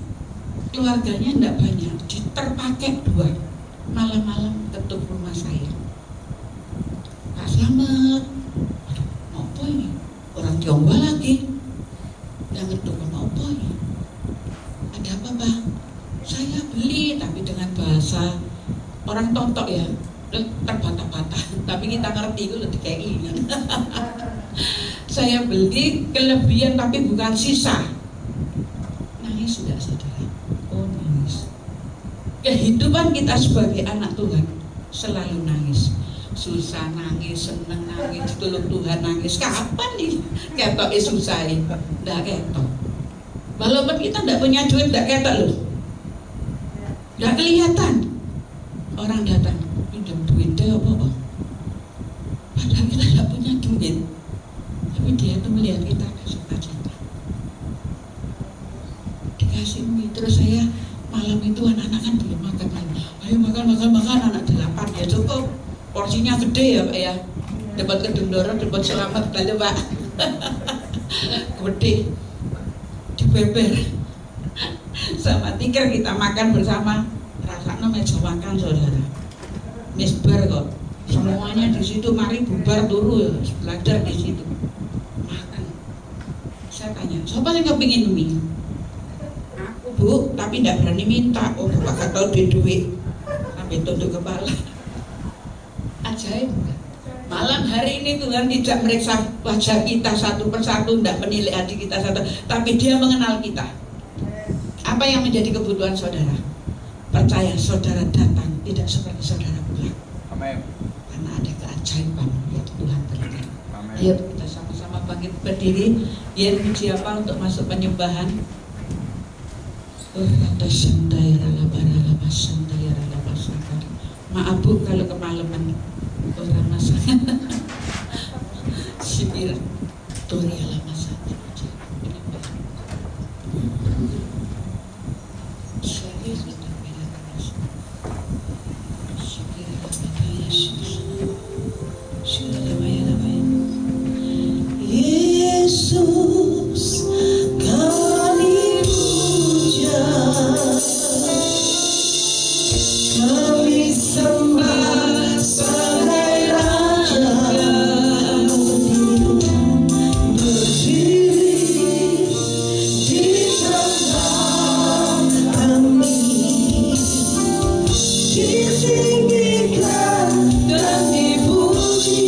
keluarganya tidak banyak, terpakai 2. Malam-malam ketuk rumah saya. Pak Slamet, apa ini? Orang Tionghoa lagi. Yang ketuk apa ini? Ada apa Pak? Saya beli, tapi dengan bahasa orang tontok ya, terbata-bata. Tapi kita ngerti itu lebih kayak ini. Saya beli kelebihan tapi bukan sisa. Nangis sudah saudara. Oh nangis. Kehidupan kita sebagai anak Tuhan selalu nangis. Susah nangis, seneng nangis, tulung Tuhan nangis. Kapan nih ketok susah ini? Nggak ketok. Walaupun kita nggak punya duit, nggak ketok loh. Nggak kelihatan. Orang datang pinjam duitnya apa? Padahal kita nggak punya duit, tapi dia tuh melihat kita sukacita, dikasih mie. Terus saya malam itu anak-anak kan belum makan lagi. Ayo makan anak 8 ya cukup. Porsinya gede ya Pak ya. Dapat Kedondoro, dapat Selamat aja Pak. Gede, dibeber sama tikar kita makan bersama. Rasanya meja makan saudara. Misbar kok. Semuanya di situ, mari bubar turu ya, belajar di situ. Makan. Saya tanya, siapa yang kepingin mie? Aku Bu, tapi tidak berani minta. Oh Bapak gak tahu duit. Sampai tunduk kepala. Ajaib enggak? Malam hari ini Tuhan tidak meriksa wajah kita satu persatu, tidak menilai hati kita satu, tapi Dia mengenal kita. Apa yang menjadi kebutuhan saudara? Percaya saudara datang tidak seperti saudara pulang. Amin. Karena ada keajaiban yang Tuhan berikan. Ayo kita sama-sama bangkit berdiri. Yen puji apa untuk masuk penyembahan? Maaf Bu kalau kemalaman orang masalah. Sipir Toriala masalah. Yesus kami puja, kami sembah sebagai Raja, berdiri di tengah kami, ditinggikan dan dipuji.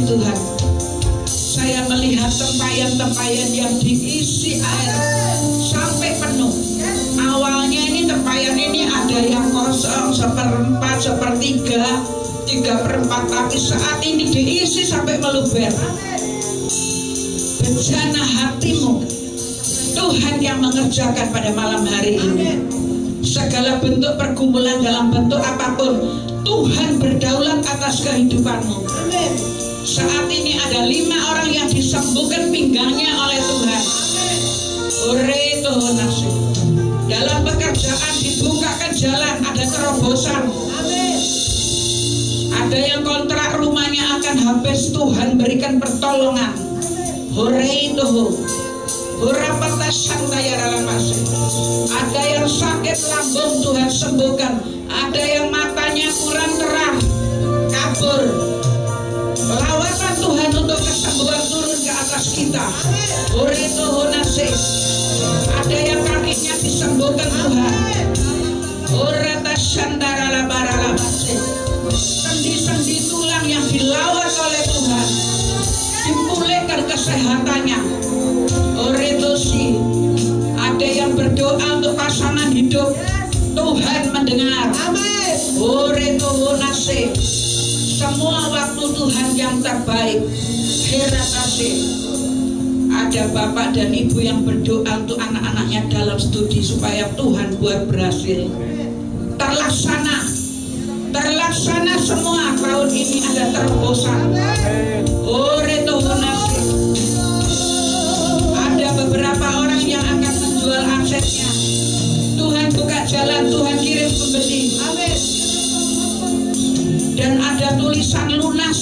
Tuhan, saya melihat tempayan-tempayan yang diisi air sampai penuh. Awalnya ini tempayan ini ada yang kosong, 1/4, 1/3, 3/4, tapi saat ini diisi sampai meluber. Bejana hatimu, Tuhan yang mengerjakan pada malam hari ini. Segala bentuk pergumulan dalam bentuk apapun, Tuhan berdaulat atas kehidupanmu. Saat ini ada 5 orang yang disembuhkan pinggangnya oleh Tuhan. Ore Tuhan nasib. Dalam pekerjaan dibukakan jalan, ada terobosan. Ada yang kontrak rumahnya akan habis, Tuhan berikan pertolongan. Ore Tuhan. Ada yang sakit lambung, Tuhan sembuhkan. Ada yang matanya kurang terang, kabur. Lawatan Tuhan untuk kesembuhan turun ke atas kita. Ada yang kakinya disembuhkan Tuhan. Sendi-sendi Tuhan mendengar. Amin. Oretohonase. Semua waktu Tuhan yang terbaik. Heratase. Ada bapak dan ibu yang berdoa untuk anak-anaknya dalam studi supaya Tuhan buat berhasil. Terlaksana semua. Tahun ini ada terobosan. Oretohonase. Ada beberapa orang yang akan menjual asetnya. Tuhan buka jalan, Tuhan kirim pembeli. Amin. Dan ada tulisan lunas.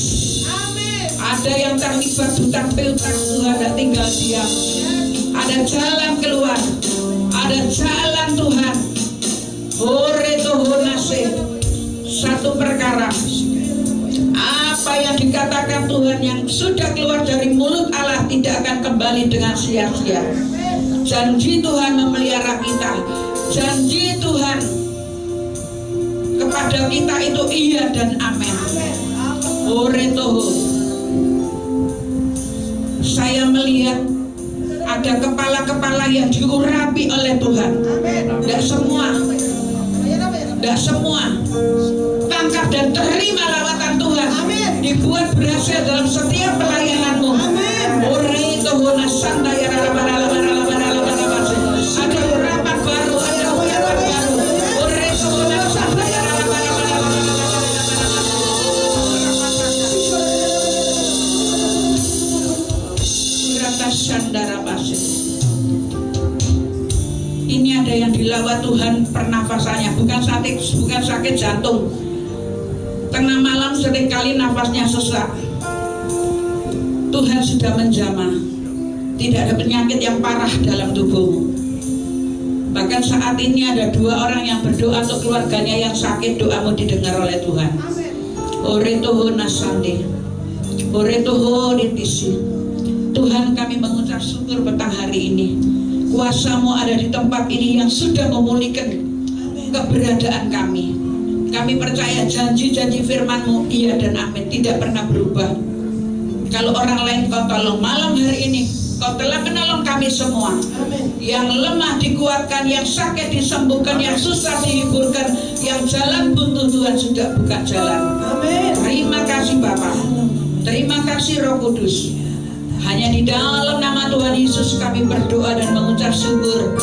Amin. Ada yang terlibat hutang piutang, Tuhan dan tinggal diam. Ada jalan keluar. Ada jalan Tuhan. Oretohonase. Satu perkara, apa yang dikatakan Tuhan yang sudah keluar dari mulut Allah tidak akan kembali dengan sia-sia. Janji Tuhan memelihara kita. Janji Tuhan kepada kita itu iya dan amin. Oretoho. Saya melihat ada kepala-kepala yang diurapi oleh Tuhan. Tidak semua tangkap dan terima lawatan Tuhan. Dibuat berhasil dalam setiap pelayananmu. Ada urapan baru, ada urapan baru. Ini ada yang dilawat Tuhan pernafasannya, bukan sakit jantung. Tengah malam seringkali nafasnya sesak. Tuhan sudah menjamah. Tidak ada penyakit yang parah dalam tubuhmu. Bahkan saat ini ada 2 orang yang berdoa untuk keluarganya yang sakit, doamu didengar oleh Tuhan. Oretoho nasande. Oretoho ritisi. Tuhan, kami mengucap syukur petang hari ini. Kuasa-Mu ada di tempat ini yang sudah memulihkan keberadaan kami. Kami percaya janji-janji firman-Mu iya dan amin, tidak pernah berubah. Kalau orang lain Kau tolong, malam hari ini Kau telah menolong kami semua. Yang lemah dikuatkan, yang sakit disembuhkan, yang susah dihiburkan, yang jalan buntu Tuhan sudah buka jalan. Terima kasih Bapa. Terima kasih Roh Kudus. Hanya di dalam nama Tuhan Yesus kami berdoa dan mengucap syukur.